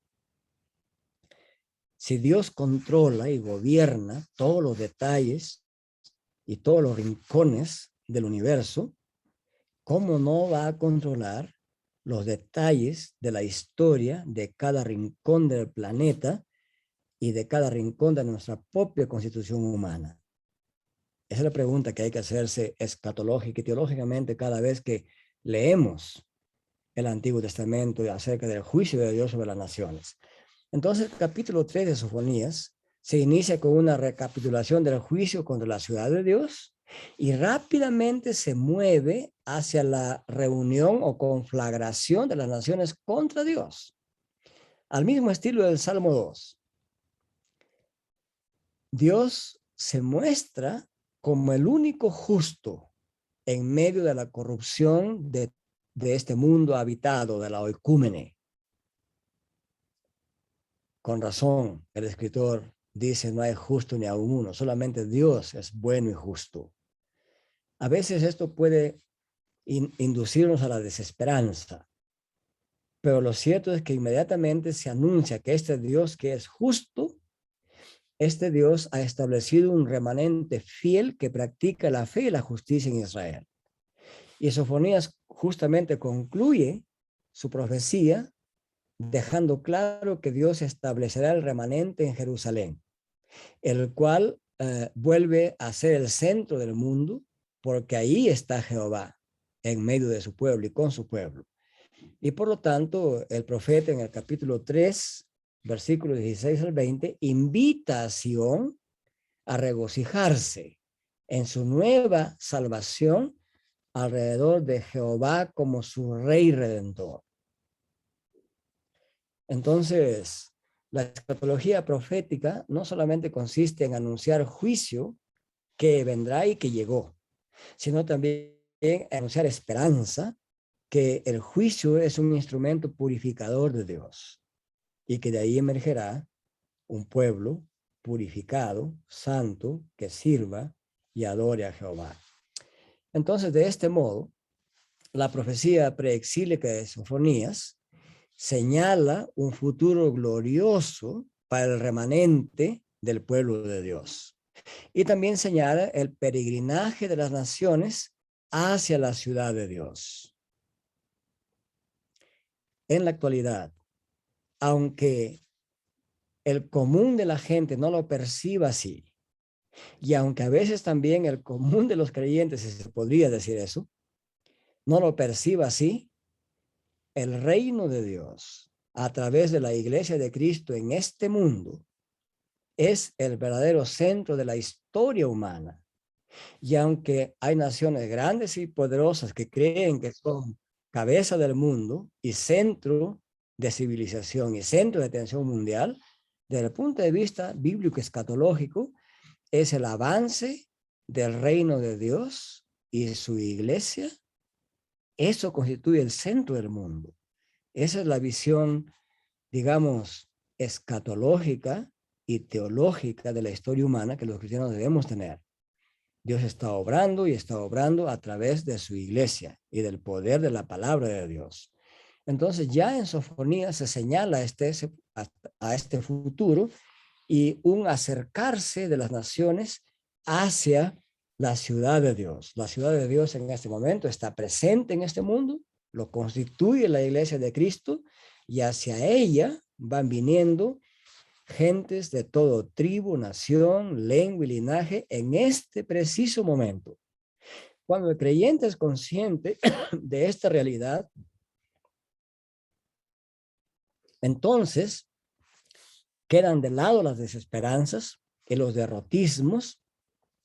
[SPEAKER 1] Si Dios controla y gobierna todos los detalles y todos los rincones del universo, ¿cómo no va a controlar los detalles de la historia de cada rincón del planeta y de cada rincón de nuestra propia constitución humana. Esa es la pregunta que hay que hacerse escatológica y teológicamente cada vez que leemos el Antiguo Testamento acerca del juicio de Dios sobre las naciones. Entonces, el capítulo 3 de Sofonías se inicia con una recapitulación del juicio contra la ciudad de Dios y rápidamente se mueve hacia la reunión o conflagración de las naciones contra Dios. Al mismo estilo del Salmo 2. Dios se muestra como el único justo en medio de la corrupción de este mundo habitado, de la oicúmene. Con razón, el escritor dice, no hay justo ni aun uno, solamente Dios es bueno y justo. A veces esto puede inducirnos a la desesperanza, pero lo cierto es que inmediatamente se anuncia que este Dios que es justo, este Dios ha establecido un remanente fiel que practica la fe y la justicia en Israel. Y Sofonías justamente concluye su profecía dejando claro que Dios establecerá el remanente en Jerusalén, el cual vuelve a ser el centro del mundo, porque ahí está Jehová, en medio de su pueblo y con su pueblo. Y por lo tanto, el profeta en el capítulo 3, versículos 16 al 20, invita a Sión a regocijarse en su nueva salvación alrededor de Jehová como su rey redentor. Entonces, la escatología profética no solamente consiste en anunciar juicio que vendrá y que llegó, sino también en anunciar esperanza, que el juicio es un instrumento purificador de Dios y que de ahí emergerá un pueblo purificado, santo, que sirva y adore a Jehová. Entonces, de este modo, la profecía preexílica de Sofonías señala un futuro glorioso para el remanente del pueblo de Dios. Y también señala el peregrinaje de las naciones hacia la ciudad de Dios. En la actualidad, aunque el común de la gente no lo perciba así, y aunque a veces también el común de los creyentes, si se podría decir eso, no lo perciba así, el reino de Dios a través de la iglesia de Cristo en este mundo es el verdadero centro de la historia humana. Y aunque hay naciones grandes y poderosas que creen que son cabeza del mundo y centro de civilización y centro de atención mundial, desde el punto de vista bíblico escatológico, es el avance del reino de Dios y su iglesia. Eso constituye el centro del mundo. Esa es la visión, digamos, escatológica y teológica de la historia humana que los cristianos debemos tener. Dios está obrando y está obrando a través de su iglesia y del poder de la palabra de Dios. Entonces ya en Sofonías se señala a este futuro y un acercarse de las naciones hacia la ciudad de Dios. La ciudad de Dios en este momento está presente en este mundo, lo constituye la iglesia de Cristo y hacia ella van viniendo gentes de todo tribu, nación, lengua y linaje en este preciso momento. Cuando el creyente es consciente de esta realidad, entonces quedan de lado las desesperanzas y los derrotismos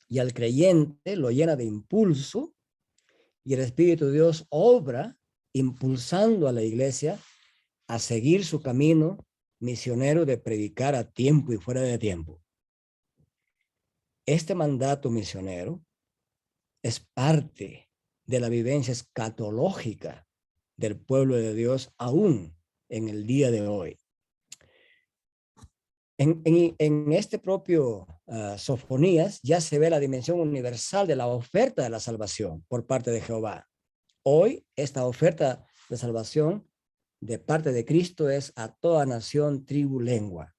[SPEAKER 1] y al creyente lo llena de impulso y el Espíritu de Dios obra impulsando a la iglesia a seguir su camino misionero de predicar a tiempo y fuera de tiempo. Este mandato misionero es parte de la vivencia escatológica del pueblo de Dios aún en el día de hoy. En este propio Sofonías ya se ve la dimensión universal de la oferta de la salvación por parte de Jehová. Hoy esta oferta de salvación de parte de Cristo es a toda nación, tribu, lengua.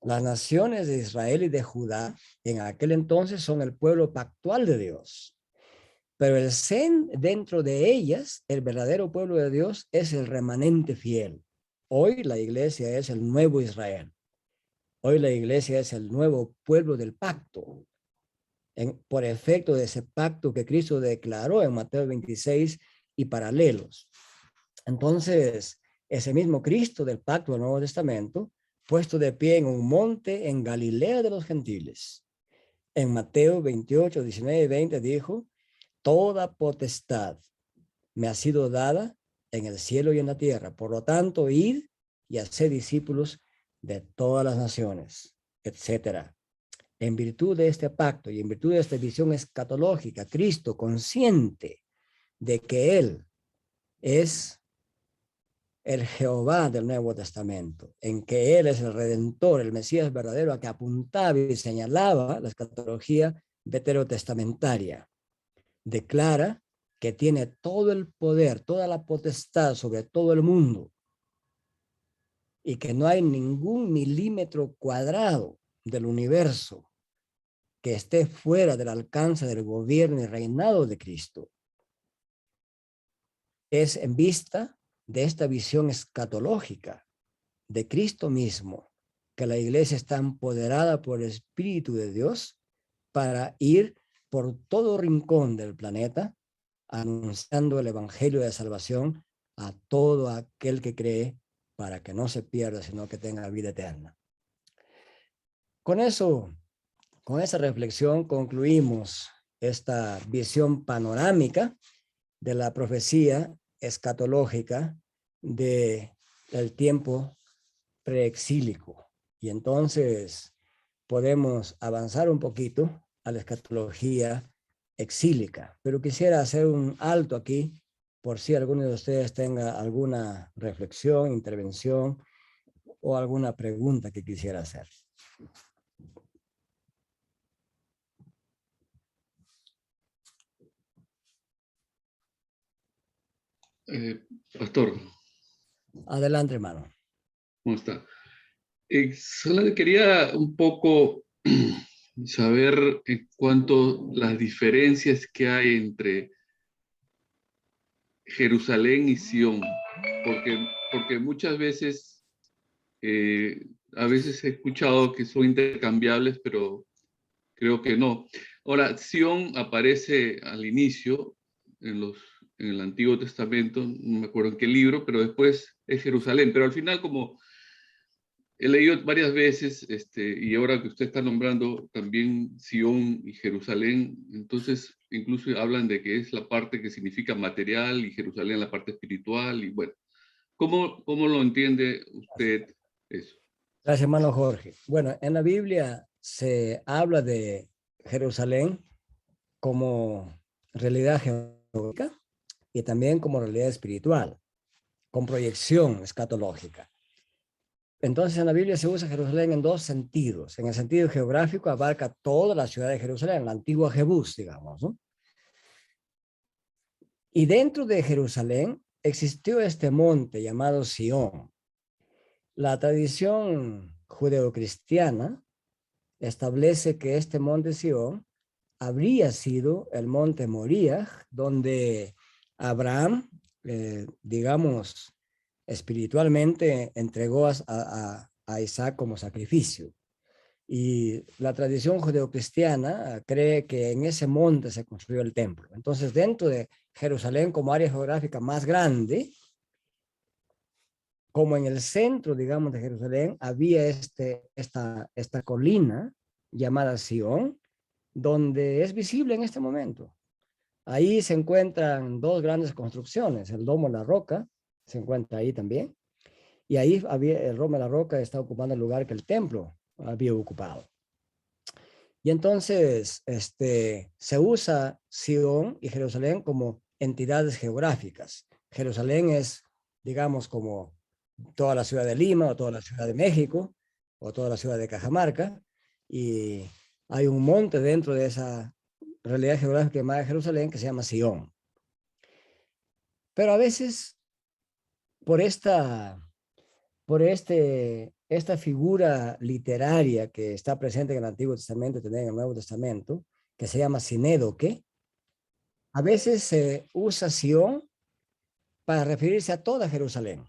[SPEAKER 1] Las naciones de Israel y de Judá en aquel entonces son el pueblo pactual de Dios. Pero dentro de ellas, el verdadero pueblo de Dios es el remanente fiel. Hoy la iglesia es el nuevo Israel. Hoy la iglesia es el nuevo pueblo del pacto, por efecto de ese pacto que Cristo declaró en Mateo 26 y paralelos. Entonces, ese mismo Cristo del pacto del Nuevo Testamento, puesto de pie en un monte en Galilea de los gentiles. En Mateo 28, 19 y 20 dijo, toda potestad me ha sido dada en el cielo y en la tierra. Por lo tanto, id y haced discípulos de todas las naciones, etcétera. En virtud de este pacto y en virtud de esta visión escatológica, Cristo, consciente de que Él es el Jehová del Nuevo Testamento, en que Él es el Redentor, el Mesías verdadero a que apuntaba y señalaba la escatología veterotestamentaria, declara que tiene todo el poder, toda la potestad sobre todo el mundo y que no hay ningún milímetro cuadrado del universo que esté fuera del alcance del gobierno y reinado de Cristo. Es en vista de esta visión escatológica de Cristo mismo que la iglesia está empoderada por el Espíritu de Dios para ir por todo rincón del planeta anunciando el evangelio de salvación a todo aquel que cree, para que no se pierda, sino que tenga vida eterna. Con eso, con esa reflexión concluimos esta visión panorámica de la profecía escatológica del tiempo preexílico. Y entonces podemos avanzar un poquito a la escatología exílica. Pero quisiera hacer un alto aquí por si alguno de ustedes tenga alguna reflexión, intervención o alguna pregunta que quisiera hacer.
[SPEAKER 6] Pastor,
[SPEAKER 1] Adelante, hermano.
[SPEAKER 6] ¿cómo está? Solo quería un poco saber en cuanto a las diferencias que hay entre Jerusalén y Sión, porque muchas veces, a veces he escuchado que son intercambiables, pero creo que no. Ahora, Sión aparece al inicio en el Antiguo Testamento, no me acuerdo en qué libro, pero después es Jerusalén. Pero al final, como he leído varias veces, y ahora que usted está nombrando también Sión y Jerusalén, entonces incluso hablan de que es la parte que significa material y Jerusalén la parte espiritual. Y bueno, ¿cómo lo entiende usted eso?
[SPEAKER 1] Gracias, hermano Jorge. Bueno, en la Biblia se habla de Jerusalén como realidad geográfica y también como realidad espiritual, con proyección escatológica. Entonces en la Biblia se usa Jerusalén en dos sentidos. En el sentido geográfico abarca toda la ciudad de Jerusalén, la antigua Jebús, digamos, ¿no? Y dentro de Jerusalén existió este monte llamado Sión. La tradición judeocristiana establece que este monte Sión habría sido el monte Moriah, donde Abraham, digamos, espiritualmente entregó a Isaac como sacrificio. Y la tradición judeocristiana cree que en ese monte se construyó el templo. Entonces, dentro de Jerusalén como área geográfica más grande, como en el centro, digamos, de Jerusalén, había esta colina llamada Sión, donde es visible en este momento. Ahí se encuentran dos grandes construcciones, el Domo de la Roca, se encuentra ahí también, y ahí el Domo de la Roca está ocupando el lugar que el templo había ocupado. Y entonces se usa Sión y Jerusalén como entidades geográficas. Jerusalén es, digamos, como toda la ciudad de Lima o toda la ciudad de México o toda la ciudad de Cajamarca, y hay un monte dentro de esa realidad geográfica llamada Jerusalén que se llama Sión. Pero a veces por esta figura literaria que está presente en el Antiguo Testamento y también en el Nuevo Testamento, que se llama sinédoque, A veces se usa Sión para referirse a toda Jerusalén.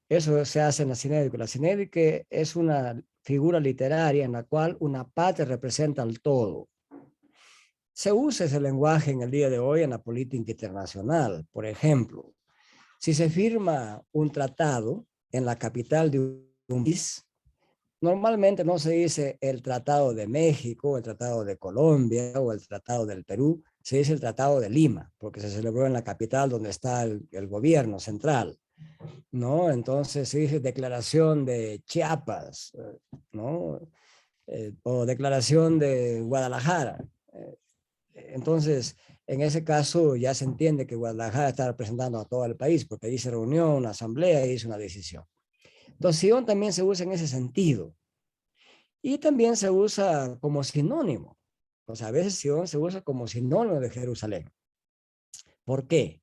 [SPEAKER 1] Eso se hace en la Sinédica. La Sinédica es una figura literaria en la cual una parte representa al todo. Se usa ese lenguaje en el día de hoy en la política internacional. Por ejemplo, si se firma un tratado en la capital de un país, normalmente no se dice el Tratado de México, el Tratado de Colombia o el Tratado del Perú, se dice el Tratado de Lima, porque se celebró en la capital donde está el gobierno central, ¿no? Entonces se dice Declaración de Chiapas, ¿no? O Declaración de Guadalajara. Entonces, en ese caso ya se entiende que Guadalajara está representando a todo el país, porque ahí se reunió una asamblea y hizo una decisión. Entonces, Sion también se usa en ese sentido. Y también se usa como sinónimo. O sea, a veces Sion se usa como sinónimo de Jerusalén. ¿Por qué?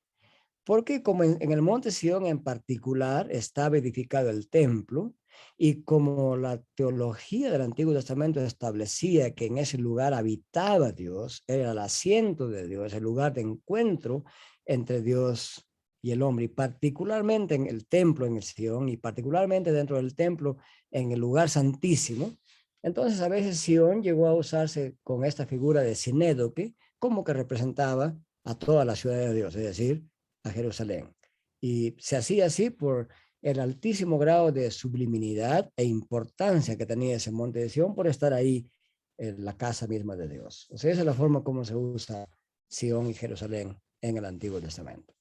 [SPEAKER 1] Porque como en el monte Sion en particular estaba edificado el templo, y como la teología del Antiguo Testamento establecía que en ese lugar habitaba Dios, era el asiento de Dios, el lugar de encuentro entre Dios y el hombre, y particularmente en el templo en el Sion, y particularmente dentro del templo en el lugar santísimo. Entonces a veces Sion llegó a usarse con esta figura de sinédoque como que representaba a toda la ciudad de Dios, es decir, a Jerusalén. Y se hacía así por el altísimo grado de subliminidad e importancia que tenía ese monte de Sion por estar ahí en la casa misma de Dios. O sea, esa es la forma como se usa Sion y Jerusalén en el Antiguo Testamento.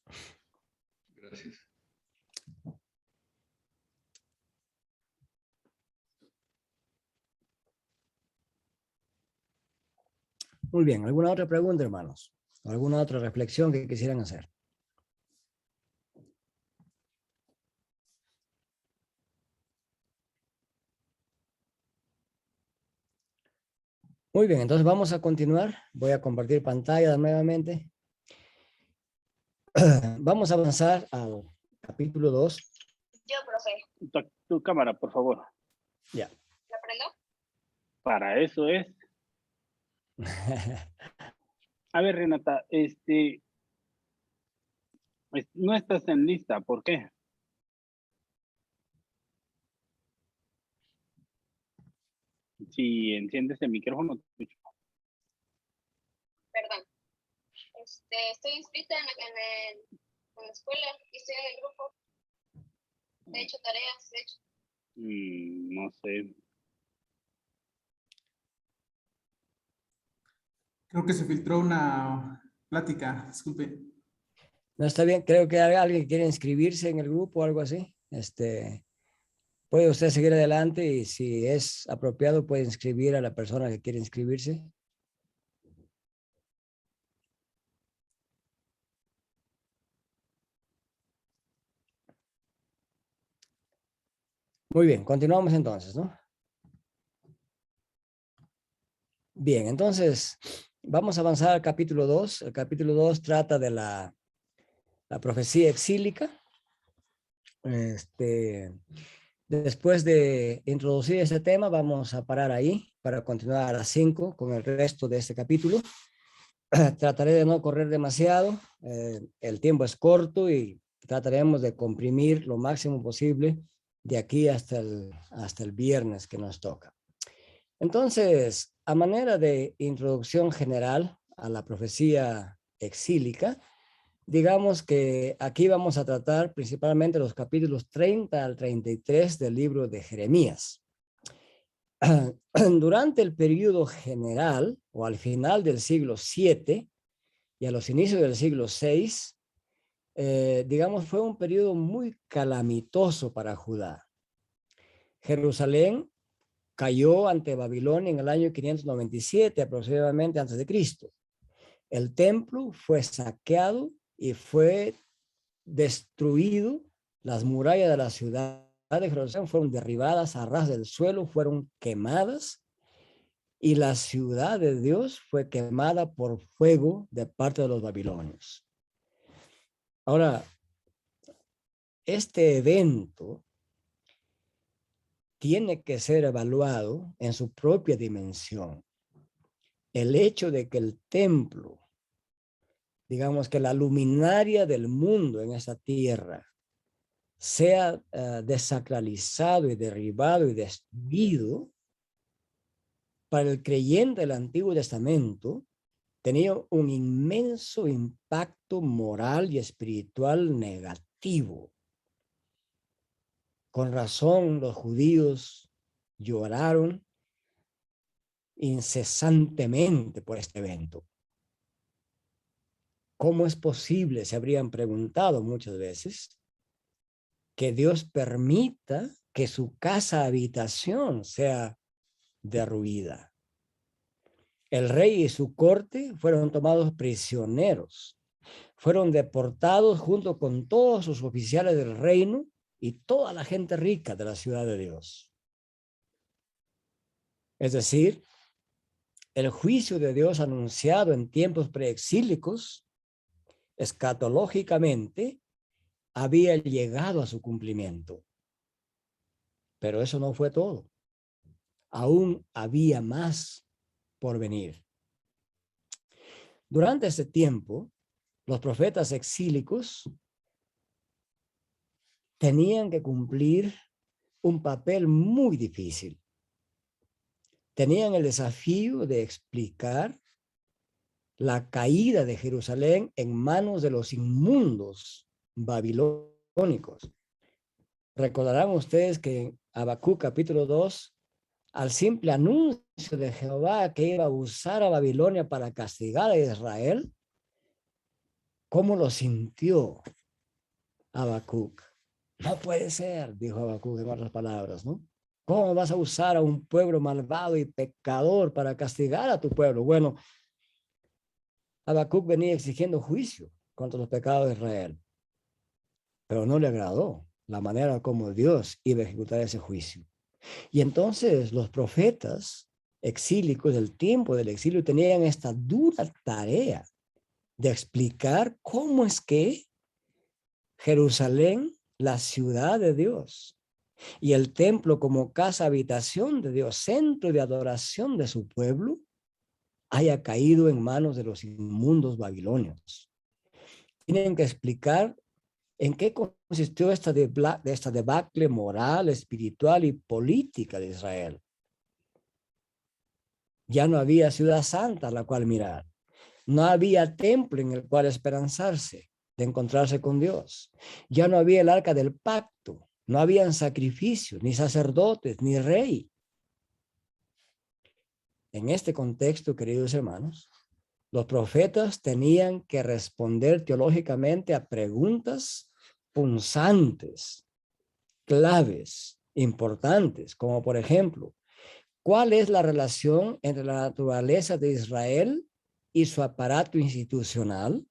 [SPEAKER 6] Gracias.
[SPEAKER 1] Muy bien, ¿alguna otra pregunta, hermanos? ¿Alguna otra reflexión que quisieran hacer? Muy bien, entonces vamos a continuar. Voy a compartir pantalla nuevamente. Vamos a avanzar al capítulo 2.
[SPEAKER 7] Yo, profe.
[SPEAKER 8] Tu cámara, por favor.
[SPEAKER 1] Ya.
[SPEAKER 7] ¿La prendo?
[SPEAKER 8] Para eso es. A ver, Renata, no estás en lista, ¿por qué? Si enciendes el micrófono, te escucho.
[SPEAKER 7] Perdón. Estoy inscrita en la escuela y estoy en el grupo. He hecho tareas, de hecho.
[SPEAKER 8] No sé.
[SPEAKER 9] Creo que se filtró una plática, disculpe.
[SPEAKER 1] No está bien, creo que hay alguien que quiere inscribirse en el grupo o algo así. Puede usted seguir adelante y si es apropiado puede inscribir a la persona que quiere inscribirse. Muy bien, continuamos entonces, ¿no? Bien, entonces vamos a avanzar al capítulo 2. El capítulo 2 trata de la profecía exílica. Después de introducir este tema, vamos a parar ahí para continuar a las 5 con el resto de este capítulo. Trataré de no correr demasiado, el tiempo es corto y trataremos de comprimir lo máximo posible de aquí hasta el viernes que nos toca. Entonces, a manera de introducción general a la profecía exílica, digamos que aquí vamos a tratar principalmente los capítulos 30 al 33 del libro de Jeremías. Durante el periodo general o al final del siglo VII y a los inicios del siglo VI, digamos, fue un periodo muy calamitoso para Judá. Jerusalén cayó ante Babilonia en el año 597 aproximadamente antes de Cristo. El templo fue saqueado y fue destruido. Las murallas de la ciudad de Jerusalén fueron derribadas a ras del suelo, fueron quemadas, y la ciudad de Dios fue quemada por fuego de parte de los babilonios. Ahora, este evento tiene que ser evaluado en su propia dimensión. El hecho de que el templo digamos que la luminaria del mundo en esta tierra sea desacralizado y derribado y destruido, para el creyente del Antiguo Testamento tenía un inmenso impacto moral y espiritual negativo. Con razón, los judíos lloraron incesantemente por este evento. ¿Cómo es posible, se habrían preguntado muchas veces, que Dios permita que su casa habitación sea derruida? El rey y su corte fueron tomados prisioneros, fueron deportados junto con todos sus oficiales del reino y toda la gente rica de la ciudad de Dios. Es decir, el juicio de Dios anunciado en tiempos preexílicos, escatológicamente, había llegado a su cumplimiento. Pero eso no fue todo. Aún había más por venir. Durante ese tiempo, los profetas exílicos tenían que cumplir un papel muy difícil. Tenían el desafío de explicar la caída de Jerusalén en manos de los inmundos babilónicos. Recordarán ustedes que en Habacuc capítulo 2, al simple anuncio de Jehová que iba a usar a Babilonia para castigar a Israel, ¿cómo lo sintió Habacuc? No puede ser, dijo Habacuc en otras palabras, ¿no? ¿Cómo vas a usar a un pueblo malvado y pecador para castigar a tu pueblo? Bueno, Habacuc venía exigiendo juicio contra los pecados de Israel, pero no le agradó la manera como Dios iba a ejecutar ese juicio. Y entonces los profetas exílicos del tiempo del exilio tenían esta dura tarea de explicar cómo es que Jerusalén, la ciudad de Dios, y el templo como casa habitación de Dios, centro de adoración de su pueblo, haya caído en manos de los inmundos babilonios. Tienen que explicar en qué consistió esta debacle moral, espiritual y política de Israel. Ya no había ciudad santa a la cual mirar. No había templo en el cual esperanzarse de encontrarse con Dios. Ya no había el arca del pacto. No habían sacrificios, ni sacerdotes, ni rey. En este contexto, queridos hermanos, los profetas tenían que responder teológicamente a preguntas punzantes, claves, importantes, como por ejemplo, ¿cuál es la relación entre la naturaleza de Israel y su aparato institucional,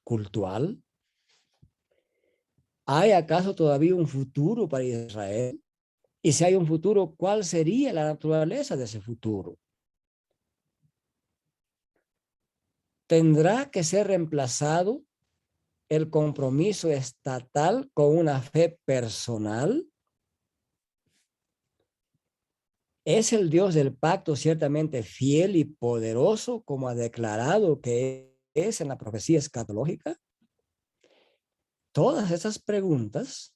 [SPEAKER 1] cultural? ¿Hay acaso todavía un futuro para Israel? Y si hay un futuro, ¿cuál sería la naturaleza de ese futuro? ¿Tendrá que ser reemplazado el compromiso estatal con una fe personal? ¿Es el Dios del pacto ciertamente fiel y poderoso como ha declarado que es en la profecía escatológica? Todas esas preguntas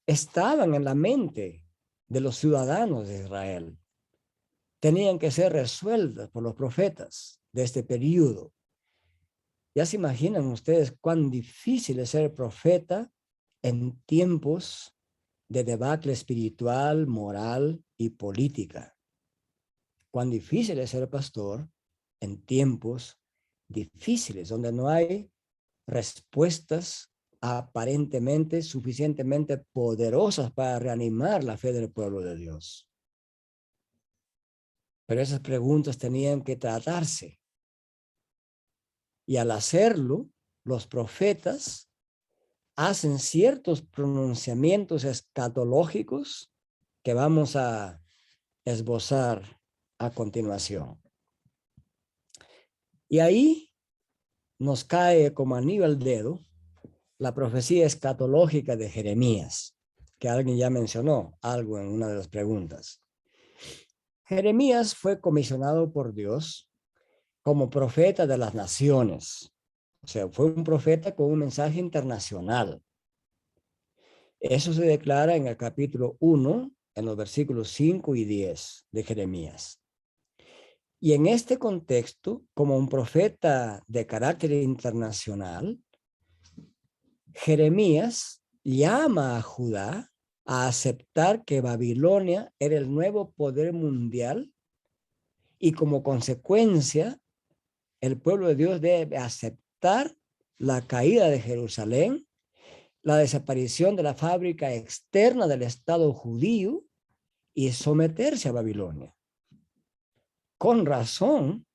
[SPEAKER 1] estaban en la mente de los ciudadanos de Israel. Tenían que ser resueltas por los profetas de este periodo. Ya se imaginan ustedes cuán difícil es ser profeta en tiempos de debacle espiritual, moral y política. Cuán difícil es ser pastor en tiempos difíciles, donde no hay respuestas aparentemente suficientemente poderosas para reanimar la fe del pueblo de Dios. Pero esas preguntas tenían que tratarse. Y al hacerlo, los profetas hacen ciertos pronunciamientos escatológicos que vamos a esbozar a continuación. Y ahí nos cae como anillo al dedo la profecía escatológica de Jeremías, que alguien ya mencionó algo en una de las preguntas. Jeremías fue comisionado por Dios como profeta de las naciones. O sea, fue un profeta con un mensaje internacional. Eso se declara en el capítulo 1, en los versículos 5 y 10 de Jeremías. Y en este contexto, como un profeta de carácter internacional, Jeremías llama a Judá a aceptar que Babilonia era el nuevo poder mundial y como consecuencia, el pueblo de Dios debe aceptar la caída de Jerusalén, la desaparición de la fábrica externa del Estado judío y someterse a Babilonia. Con razón,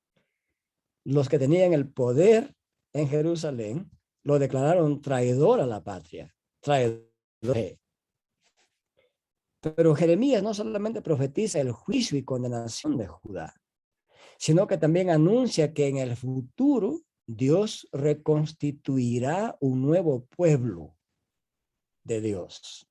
[SPEAKER 1] los que tenían el poder en Jerusalén lo declararon traidor a la patria, traidor. Pero Jeremías no solamente profetiza el juicio y condenación de Judá, sino que también anuncia que en el futuro Dios reconstituirá un nuevo pueblo de Dios,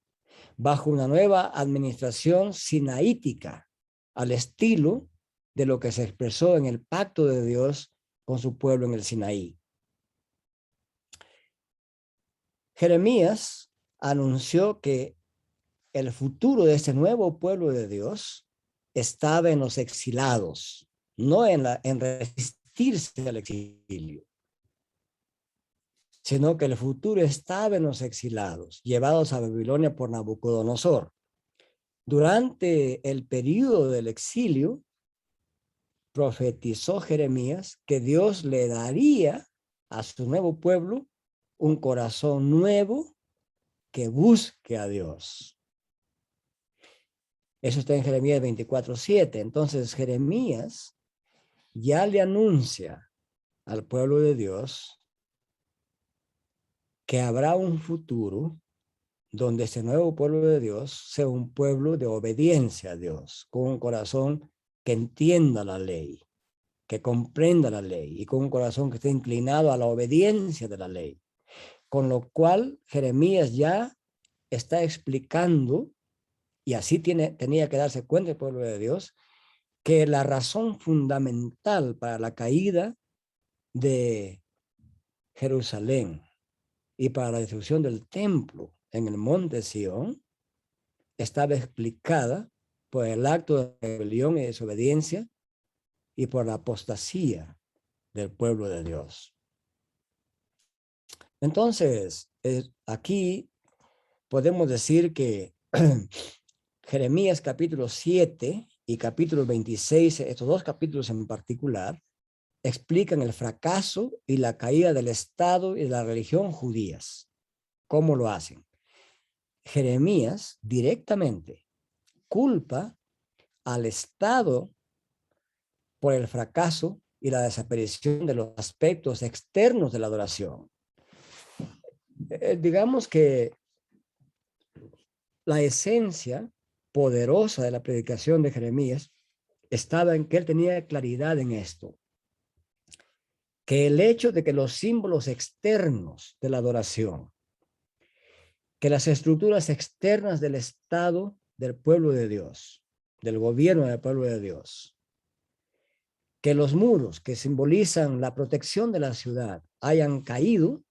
[SPEAKER 1] bajo una nueva administración sinaítica, al estilo de lo que se expresó en el pacto de Dios con su pueblo en el Sinaí. Jeremías anunció que el futuro de este nuevo pueblo de Dios estaba en los exilados, no en resistirse al exilio, sino que el futuro estaba en los exilados, llevados a Babilonia por Nabucodonosor. Durante el periodo del exilio, profetizó Jeremías que Dios le daría a su nuevo pueblo un corazón nuevo que busque a Dios. Eso está en Jeremías 24:7. Entonces Jeremías ya le anuncia al pueblo de Dios que habrá un futuro donde ese nuevo pueblo de Dios sea un pueblo de obediencia a Dios, con un corazón que entienda la ley, que comprenda la ley y con un corazón que esté inclinado a la obediencia de la ley. Con lo cual Jeremías ya está explicando, y así tenía que darse cuenta el pueblo de Dios, que la razón fundamental para la caída de Jerusalén y para la destrucción del templo en el monte Sión estaba explicada por el acto de rebelión y desobediencia y por la apostasía del pueblo de Dios. Entonces, aquí podemos decir que Jeremías capítulo 7 y capítulo 26, estos dos capítulos en particular, explican el fracaso y la caída del Estado y de la religión judías. ¿Cómo lo hacen? Jeremías directamente culpa al Estado por el fracaso y la desaparición de los aspectos externos de la adoración. Digamos que la esencia poderosa de la predicación de Jeremías estaba en que él tenía claridad en esto, que el hecho de que los símbolos externos de la adoración, que las estructuras externas del Estado del pueblo de Dios, del gobierno del pueblo de Dios, que los muros que simbolizan la protección de la ciudad hayan caído,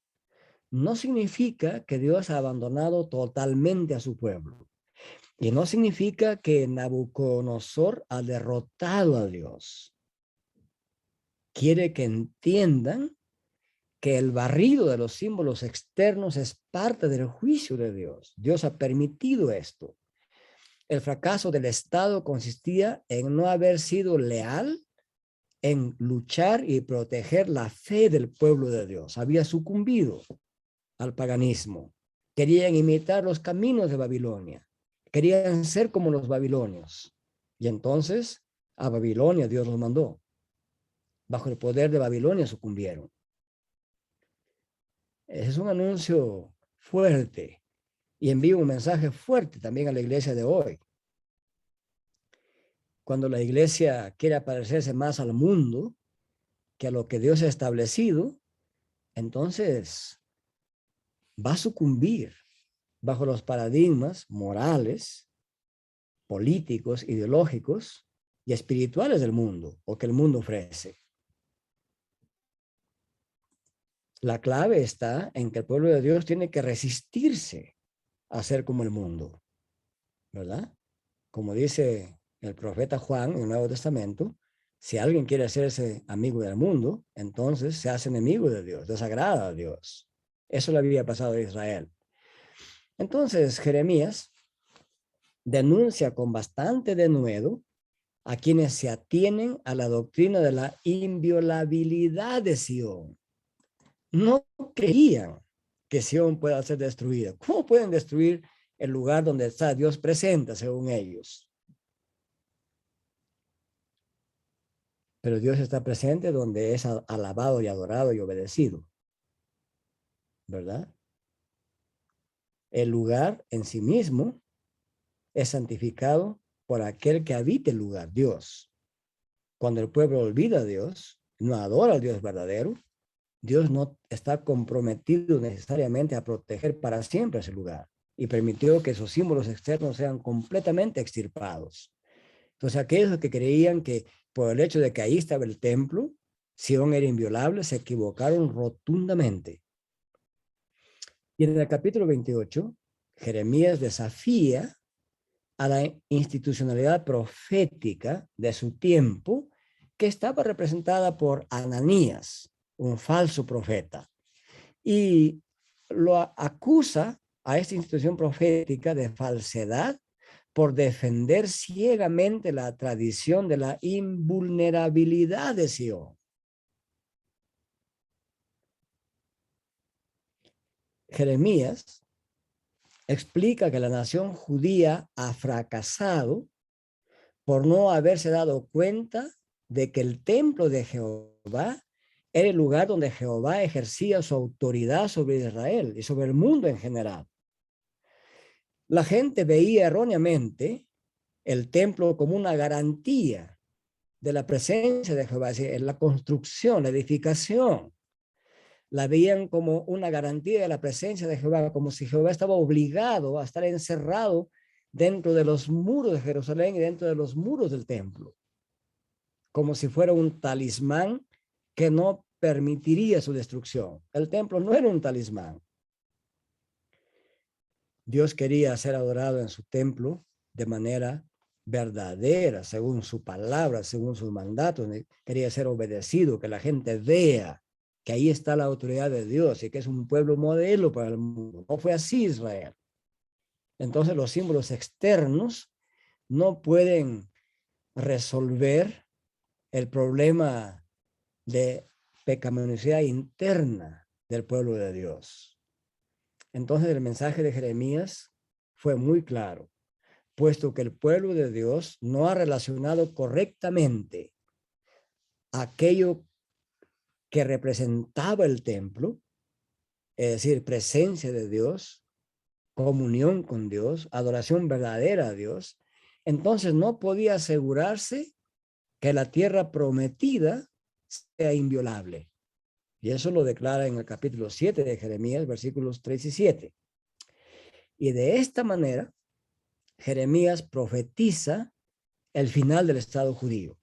[SPEAKER 1] no significa que Dios ha abandonado totalmente a su pueblo. Y no significa que Nabucodonosor ha derrotado a Dios. Quiere que entiendan que el barrido de los símbolos externos es parte del juicio de Dios. Dios ha permitido esto. El fracaso del Estado consistía en no haber sido leal en luchar y proteger la fe del pueblo de Dios. Había sucumbido al paganismo. Querían imitar los caminos de Babilonia. Querían ser como los babilonios. Y entonces a Babilonia Dios los mandó. Bajo el poder de Babilonia sucumbieron. Ese es un anuncio fuerte y envía un mensaje fuerte también a la iglesia de hoy. Cuando la iglesia quiere parecerse más al mundo que a lo que Dios ha establecido, entonces va a sucumbir bajo los paradigmas morales, políticos, ideológicos y espirituales del mundo o que el mundo ofrece. La clave está en que el pueblo de Dios tiene que resistirse a ser como el mundo, ¿verdad? Como dice el profeta Juan en el Nuevo Testamento, si alguien quiere hacerse amigo del mundo, entonces se hace enemigo de Dios, desagrada a Dios. Eso le había pasado a Israel. Entonces Jeremías denuncia con bastante denuedo a quienes se atienen a la doctrina de la inviolabilidad de Sión. No creían que Sión pueda ser destruida. ¿Cómo pueden destruir el lugar donde está Dios presente, según ellos? Pero Dios está presente donde es alabado y adorado y obedecido, ¿verdad? El lugar en sí mismo es santificado por aquel que habita el lugar, Dios. Cuando el pueblo olvida a Dios, no adora al Dios verdadero, Dios no está comprometido necesariamente a proteger para siempre ese lugar y permitió que sus símbolos externos sean completamente extirpados. Entonces, aquellos que creían que por el hecho de que ahí estaba el templo, Sión era inviolable, se equivocaron rotundamente. Y en el capítulo 28, Jeremías desafía a la institucionalidad profética de su tiempo, que estaba representada por Ananías, un falso profeta, y lo acusa a esta institución profética de falsedad por defender ciegamente la tradición de la invulnerabilidad de Sion. Jeremías explica que la nación judía ha fracasado por no haberse dado cuenta de que el templo de Jehová era el lugar donde Jehová ejercía su autoridad sobre Israel y sobre el mundo en general. La gente veía erróneamente el templo como una garantía de la presencia de Jehová, es decir, la construcción, la edificación. La veían como una garantía de la presencia de Jehová, como si Jehová estaba obligado a estar encerrado dentro de los muros de Jerusalén y dentro de los muros del templo, como si fuera un talismán que no permitiría su destrucción. El templo no era un talismán. Dios quería ser adorado en su templo de manera verdadera, según su palabra, según sus mandatos. Quería ser obedecido, que la gente vea que ahí está la autoridad de Dios y que es un pueblo modelo para el mundo. No fue así Israel. Entonces los símbolos externos no pueden resolver el problema de pecaminosidad interna del pueblo de Dios. Entonces el mensaje de Jeremías fue muy claro, puesto que el pueblo de Dios no ha relacionado correctamente aquello que representaba el templo, es decir, presencia de Dios, comunión con Dios, adoración verdadera a Dios, entonces no podía asegurarse que la tierra prometida sea inviolable. Y eso lo declara en el capítulo 7 de Jeremías, versículos 3 y 7. Y de esta manera, Jeremías profetiza el final del Estado judío,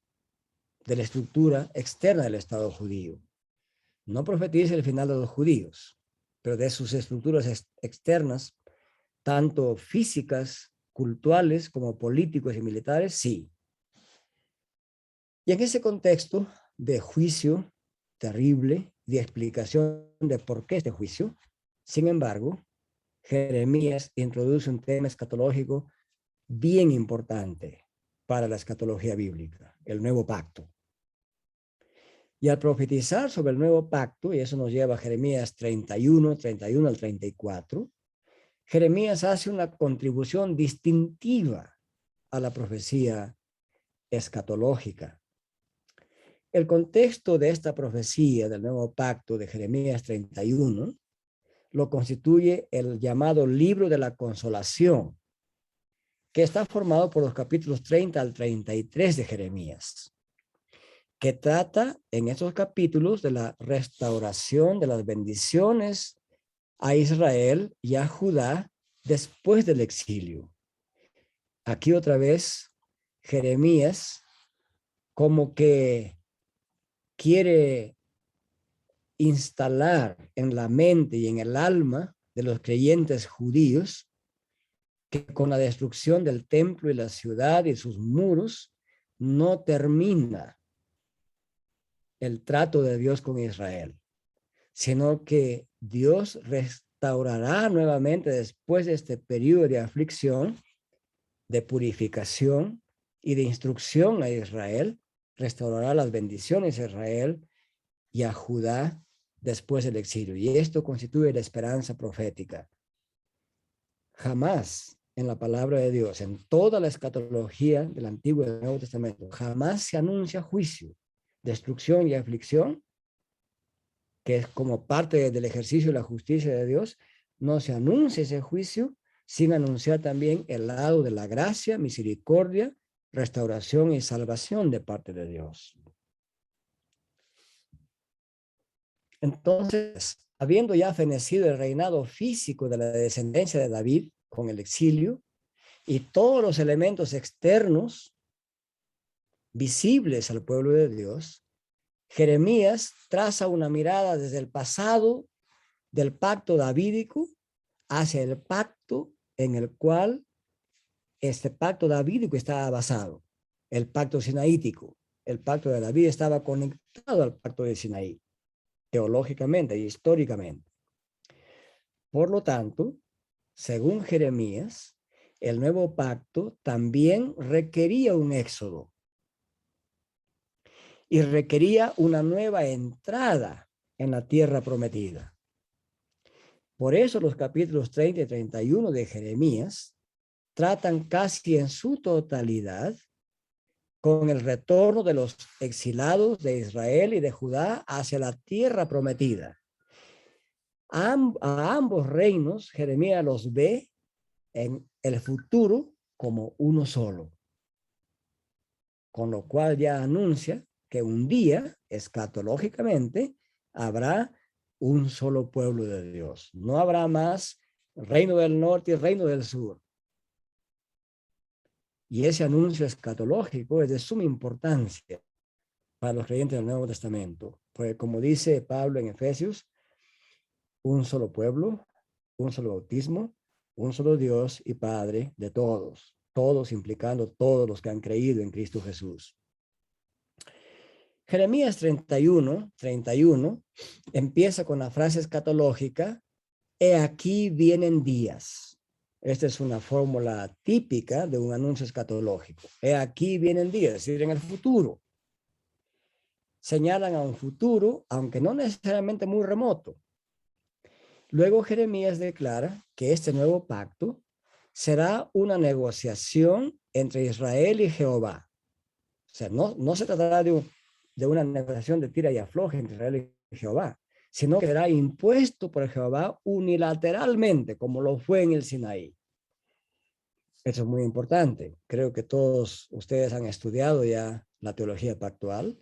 [SPEAKER 1] de la estructura externa del Estado judío. No profetiza el final de los judíos, pero de sus estructuras externas, tanto físicas, culturales, como políticos y militares, sí. Y en ese contexto de juicio terrible, de explicación de por qué este juicio, sin embargo, Jeremías introduce un tema escatológico bien importante para la escatología bíblica, el nuevo pacto. Y al profetizar sobre el nuevo pacto, y eso nos lleva a Jeremías 31 al 34, Jeremías hace una contribución distintiva a la profecía escatológica. El contexto de esta profecía del nuevo pacto de Jeremías 31 lo constituye el llamado libro de la consolación, que está formado por los capítulos 30 al 33 de Jeremías, que trata en estos capítulos de la restauración de las bendiciones a Israel y a Judá después del exilio. Aquí otra vez Jeremías como que quiere instalar en la mente y en el alma de los creyentes judíos que con la destrucción del templo y la ciudad y sus muros no termina el trato de Dios con Israel, sino que Dios restaurará nuevamente después de este periodo de aflicción, de purificación y de instrucción a Israel, restaurará las bendiciones a Israel y a Judá después del exilio. Y esto constituye la esperanza profética. Jamás en la palabra de Dios, en toda la escatología del Antiguo y del Nuevo Testamento, jamás se anuncia juicio, destrucción y aflicción, que es como parte del ejercicio de la justicia de Dios. No se anuncia ese juicio sin anunciar también el lado de la gracia, misericordia, restauración y salvación de parte de Dios. Entonces, habiendo ya fenecido el reinado físico de la descendencia de David con el exilio y todos los elementos externos visibles al pueblo de Dios, Jeremías traza una mirada desde el pasado del pacto davídico hacia el pacto en el cual este pacto davídico estaba basado, el pacto sinaítico. El pacto de David estaba conectado al pacto de Sinaí, teológicamente y históricamente. Por lo tanto, según Jeremías, el nuevo pacto también requería un éxodo y requería una nueva entrada en la tierra prometida. Por eso los capítulos 30 y 31 de Jeremías tratan casi en su totalidad con el retorno de los exilados de Israel y de Judá hacia la tierra prometida. A ambos reinos, Jeremías los ve en el futuro como uno solo, con lo cual ya anuncia que un día, escatológicamente, habrá un solo pueblo de Dios. No habrá más reino del norte y reino del sur. Y ese anuncio escatológico es de suma importancia para los creyentes del Nuevo Testamento, porque como dice Pablo en Efesios, un solo pueblo, un solo bautismo, un solo Dios y Padre de todos, todos implicando todos los que han creído en Cristo Jesús. Jeremías 31 empieza con la frase escatológica, he aquí vienen días. Esta es una fórmula típica de un anuncio escatológico. He aquí vienen días, es decir, en el futuro. Señalan a un futuro, aunque no necesariamente muy remoto. Luego Jeremías declara que este nuevo pacto será una negociación entre Israel y Jehová. O sea, no se tratará de una negociación de tira y afloje entre Israel y Jehová, sino que será impuesto por Jehová unilateralmente, como lo fue en el Sinaí. Eso es muy importante. Creo que todos ustedes han estudiado ya la teología pactual,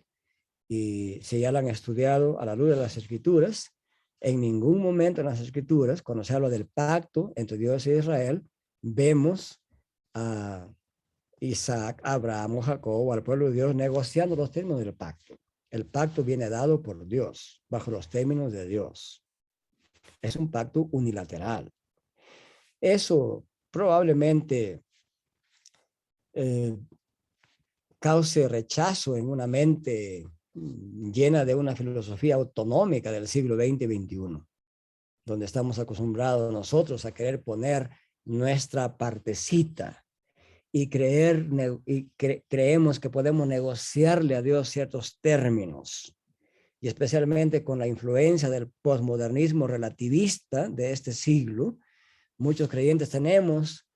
[SPEAKER 1] y si ya la han estudiado a la luz de las Escrituras, en ningún momento en las Escrituras, cuando se habla del pacto entre Dios e Israel, vemos a Isaac, Abraham o Jacob, al pueblo de Dios, negociando los términos del pacto. El pacto viene dado por Dios, bajo los términos de Dios. Es un pacto unilateral. Eso probablemente cause rechazo en una mente llena de una filosofía autonómica del siglo XX y XXI, donde estamos acostumbrados nosotros a querer poner nuestra partecita y creemos que podemos negociarle a Dios ciertos términos, y especialmente con la influencia del posmodernismo relativista de este siglo, muchos creyentes tenemos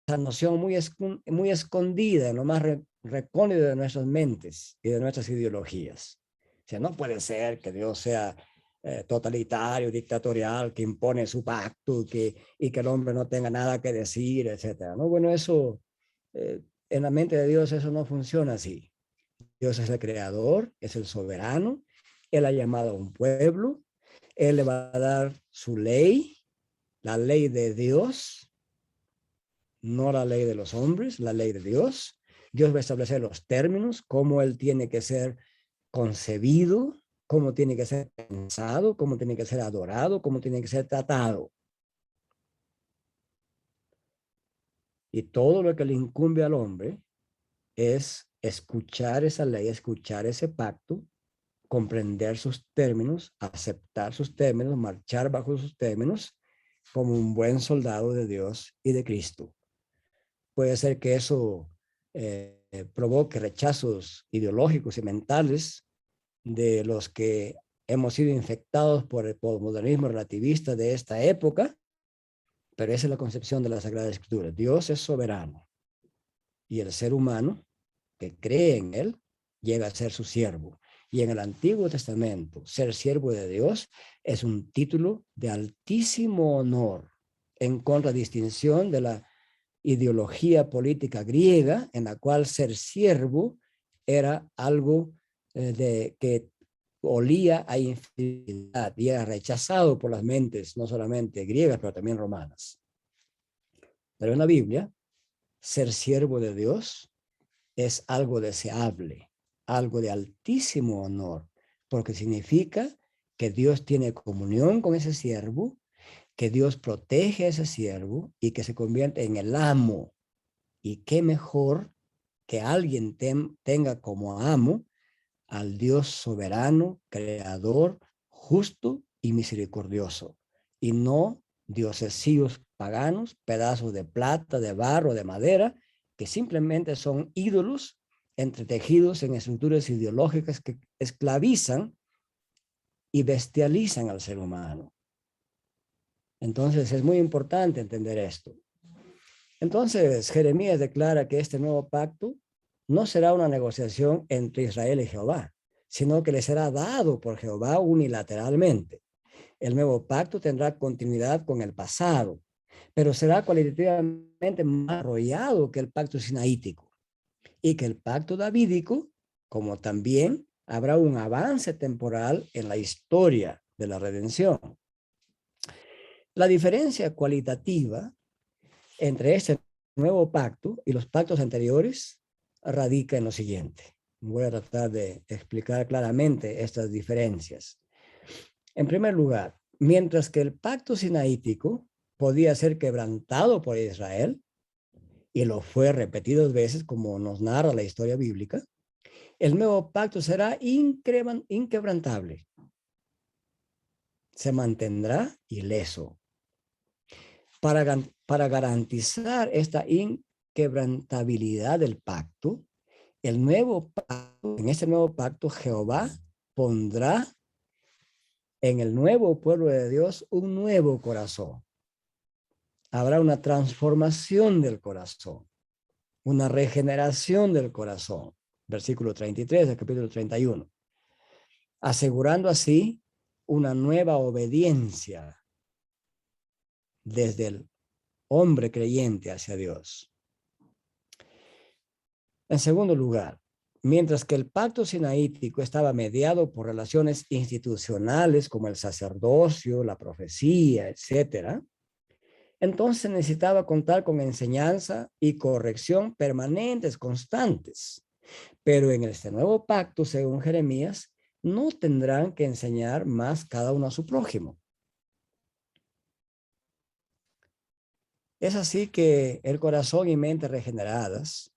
[SPEAKER 1] esa noción muy escondida en lo más recóndito de nuestras mentes y de nuestras ideologías. O sea, no puede ser que Dios sea totalitario, dictatorial, que impone su pacto y que el hombre no tenga nada que decir, etcétera, ¿no? Bueno, eso en la mente de Dios eso no funciona así. Dios es el creador, es el soberano. Él ha llamado a un pueblo. Él le va a dar su ley, la ley de Dios, no la ley de los hombres, la ley de Dios. Dios va a establecer los términos, cómo él tiene que ser concebido, cómo tiene que ser pensado, cómo tiene que ser adorado, cómo tiene que ser tratado. Y todo lo que le incumbe al hombre es escuchar esa ley, escuchar ese pacto, comprender sus términos, aceptar sus términos, marchar bajo sus términos como un buen soldado de Dios y de Cristo. Puede ser que eso provoque rechazos ideológicos y mentales de los que hemos sido infectados por el postmodernismo relativista de esta época, pero esa es la concepción de la Sagrada Escritura. Dios es soberano y el ser humano que cree en él llega a ser su siervo. Y en el Antiguo Testamento, ser siervo de Dios es un título de altísimo honor, en contradistinción de la ideología política griega, en la cual ser siervo era algo que olía a infidelidad y era rechazado por las mentes, no solamente griegas, pero también romanas. Pero en la Biblia, ser siervo de Dios es algo deseable, algo de altísimo honor, porque significa que Dios tiene comunión con ese siervo, que Dios protege a ese siervo y que se convierte en el amo. Y qué mejor que alguien tenga como amo al Dios soberano, creador, justo y misericordioso, y no diosesíos paganos, pedazos de plata, de barro, de madera, que simplemente son ídolos entretejidos en estructuras ideológicas que esclavizan y bestializan al ser humano. Entonces es muy importante entender esto. Entonces Jeremías declara que este nuevo pacto no será una negociación entre Israel y Jehová, sino que le será dado por Jehová unilateralmente. El nuevo pacto tendrá continuidad con el pasado, pero será cualitativamente más arrollado que el pacto sinaítico y que el pacto davídico, como también habrá un avance temporal en la historia de la redención. La diferencia cualitativa entre este nuevo pacto y los pactos anteriores radica en lo siguiente. Voy a tratar de explicar claramente estas diferencias. En primer lugar, mientras que el pacto sinaítico podía ser quebrantado por Israel, y lo fue repetidas veces como nos narra la historia bíblica, el nuevo pacto será inquebrantable. Se mantendrá ileso. Para garantizar esta inquebrantabilidad del pacto, en este nuevo pacto, Jehová pondrá en el nuevo pueblo de Dios un nuevo corazón. Habrá una transformación del corazón, una regeneración del corazón. Versículo 33 del capítulo 31. Asegurando así una nueva obediencia desde el hombre creyente hacia Dios. En segundo lugar, mientras que el pacto sinaítico estaba mediado por relaciones institucionales como el sacerdocio, la profecía, etc., entonces necesitaba contar con enseñanza y corrección permanentes, constantes. Pero en este nuevo pacto, según Jeremías, no tendrán que enseñar más cada uno a su prójimo. Es así que el corazón y mente regeneradas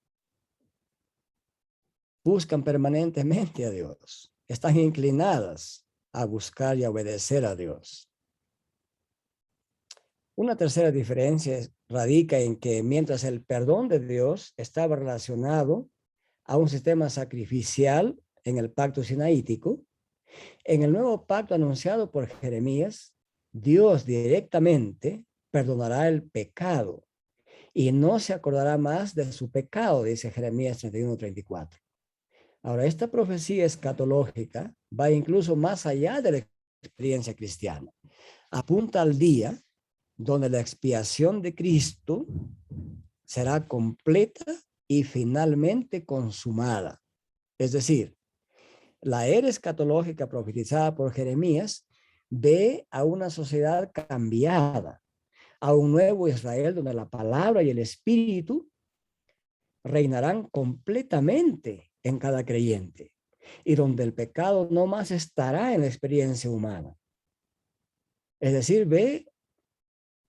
[SPEAKER 1] buscan permanentemente a Dios. Están inclinadas a buscar y a obedecer a Dios. Una tercera diferencia radica en que mientras el perdón de Dios estaba relacionado a un sistema sacrificial en el pacto sinaítico, en el nuevo pacto anunciado por Jeremías, Dios directamente perdonará el pecado y no se acordará más de su pecado, dice Jeremías 31:34. Ahora, esta profecía escatológica va incluso más allá de la experiencia cristiana. Apunta al día donde la expiación de Cristo será completa y finalmente consumada. Es decir, la era escatológica profetizada por Jeremías ve a una sociedad cambiada, a un nuevo Israel donde la palabra y el espíritu reinarán completamente en cada creyente. y donde el pecado no más estará en la experiencia humana. Es decir, ve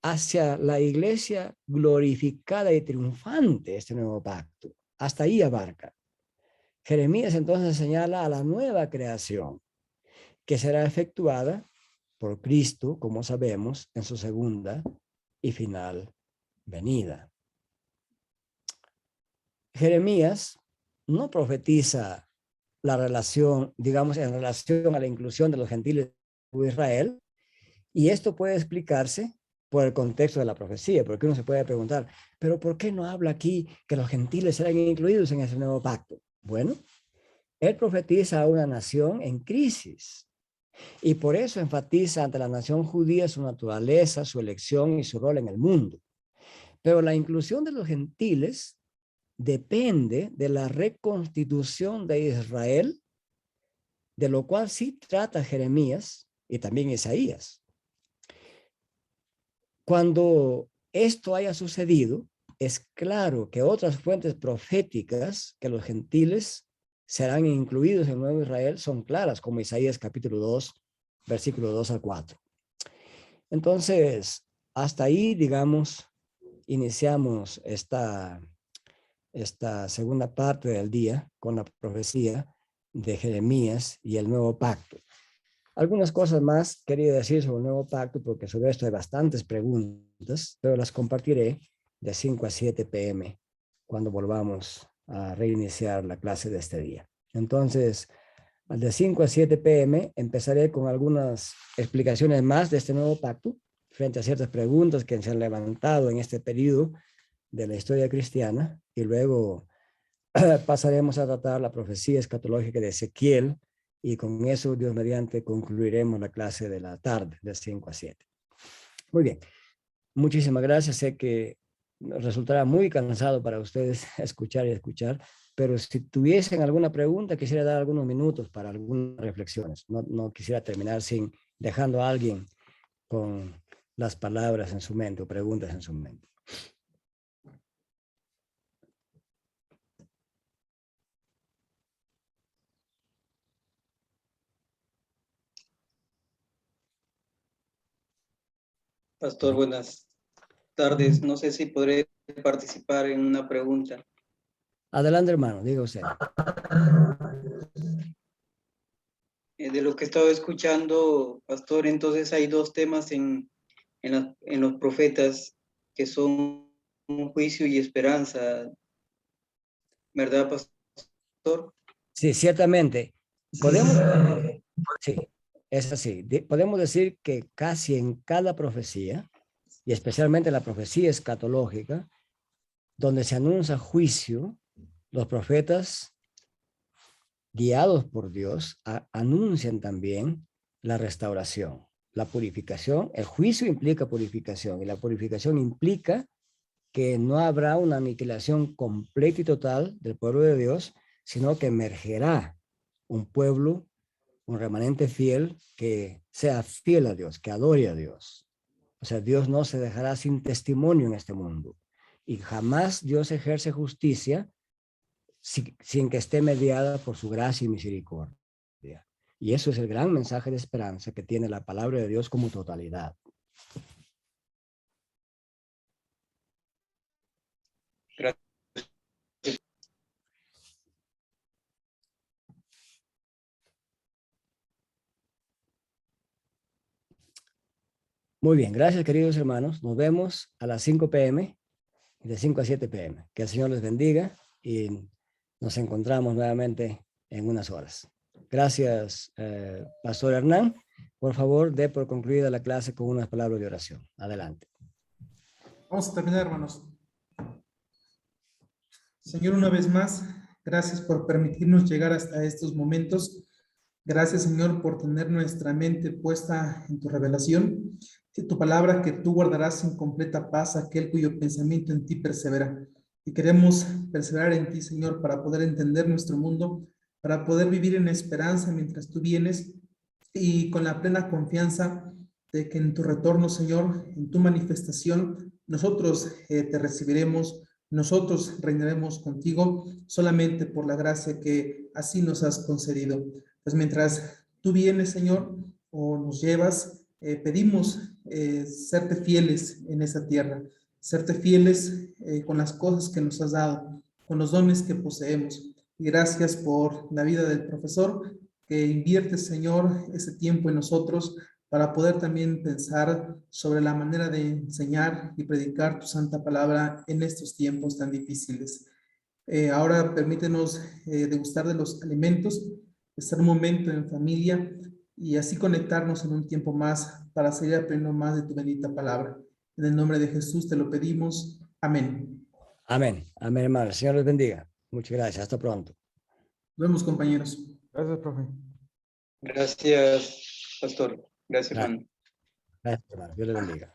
[SPEAKER 1] hacia la iglesia glorificada y triunfante este nuevo pacto. Hasta ahí abarca. Jeremías entonces señala a la nueva creación que será efectuada por Cristo, como sabemos, en su segunda y final venida. Jeremías no profetiza la relación, digamos, en relación a la inclusión de los gentiles de Israel, y esto puede explicarse por el contexto de la profecía, porque uno se puede preguntar, pero ¿por qué no habla aquí que los gentiles serán incluidos en ese nuevo pacto? Bueno, él profetiza a una nación en crisis, y por eso enfatiza ante la nación judía su naturaleza, su elección y su rol en el mundo. Pero la inclusión de los gentiles depende de la reconstitución de Israel, de lo cual sí trata Jeremías y también Isaías. Cuando esto haya sucedido, es claro que otras fuentes proféticas que los gentiles serán incluidos en el nuevo Israel son claras, como Isaías capítulo 2, versículo 2 al 4. Entonces, hasta ahí, digamos, iniciamos esta segunda parte del día con la profecía de Jeremías y el nuevo pacto. Algunas cosas más quería decir sobre el nuevo pacto, porque sobre esto hay bastantes preguntas, pero las compartiré de 5 a 7 p.m. cuando volvamos a reiniciar la clase de este día. Entonces, de 5 a 7 p.m. empezaré con algunas explicaciones más de este nuevo pacto, frente a ciertas preguntas que se han levantado en este periodo de la historia cristiana, y luego pasaremos a tratar la profecía escatológica de Ezequiel, y con eso, Dios mediante, concluiremos la clase de la tarde, de 5 a 7. Muy bien, muchísimas gracias. Sé que resultará muy cansado para ustedes escuchar y escuchar, pero si tuviesen alguna pregunta, quisiera dar algunos minutos para algunas reflexiones. No quisiera terminar sin dejando a alguien con las palabras en su mente o preguntas en su mente.
[SPEAKER 10] Pastor, buenas tardes. No sé si podré participar en una pregunta.
[SPEAKER 1] Adelante, hermano, diga usted.
[SPEAKER 10] De lo que he estado escuchando, Pastor, entonces hay dos temas en los profetas que son juicio y esperanza, ¿verdad, Pastor?
[SPEAKER 1] Sí, ciertamente. Podemos, sí, es así. Podemos decir que casi en cada profecía, y especialmente la profecía escatológica, donde se anuncia juicio, los profetas, guiados por Dios, anuncian también la restauración, la purificación. El juicio implica purificación, y la purificación implica que no habrá una aniquilación completa y total del pueblo de Dios, sino que emergerá un pueblo, un remanente fiel, que sea fiel a Dios, que adore a Dios. O sea, Dios no se dejará sin testimonio en este mundo, y jamás Dios ejerce justicia sin que esté mediada por su gracia y misericordia. Y eso es el gran mensaje de esperanza que tiene la palabra de Dios como totalidad.
[SPEAKER 10] Gracias.
[SPEAKER 1] Muy bien, gracias, queridos hermanos. Nos vemos a las 5 p.m. y de 5 a 7 p.m. Que el Señor les bendiga y nos encontramos nuevamente en unas horas. Gracias, Pastor Hernán. Por favor, dé por concluida la clase con unas palabras de oración. Adelante.
[SPEAKER 9] Vamos a terminar, hermanos. Señor, una vez más, gracias por permitirnos llegar hasta estos momentos. Gracias, Señor, por tener nuestra mente puesta en tu revelación. Que tu palabra, que tú guardarás en completa paz aquel cuyo pensamiento en ti persevera. Y queremos perseverar en ti, Señor, para poder entender nuestro mundo, para poder vivir en esperanza mientras tú vienes, y con la plena confianza de que en tu retorno, Señor, en tu manifestación, nosotros te recibiremos Nosotros reinaremos contigo solamente por la gracia que así nos has concedido. Pues mientras tú vienes, Señor, o nos llevas, pedimos serte fieles en esa tierra, serte fieles con las cosas que nos has dado, con los dones que poseemos. Y gracias por la vida del profesor, que invierte, Señor, ese tiempo en nosotros para poder también pensar sobre la manera de enseñar y predicar tu santa palabra en estos tiempos tan difíciles. Ahora permítenos degustar de los alimentos, estar un momento en familia y así conectarnos en un tiempo más para seguir aprendiendo más de tu bendita palabra. En el nombre de Jesús te lo pedimos. Amén.
[SPEAKER 1] Amén. Amén, hermano. El Señor les bendiga. Muchas gracias. Hasta pronto.
[SPEAKER 9] Nos vemos, compañeros.
[SPEAKER 5] Gracias, profe.
[SPEAKER 10] Gracias, pastor. Gracias,
[SPEAKER 1] Gracias.
[SPEAKER 10] hermano.
[SPEAKER 1] Gracias, hermano. Dios les bendiga.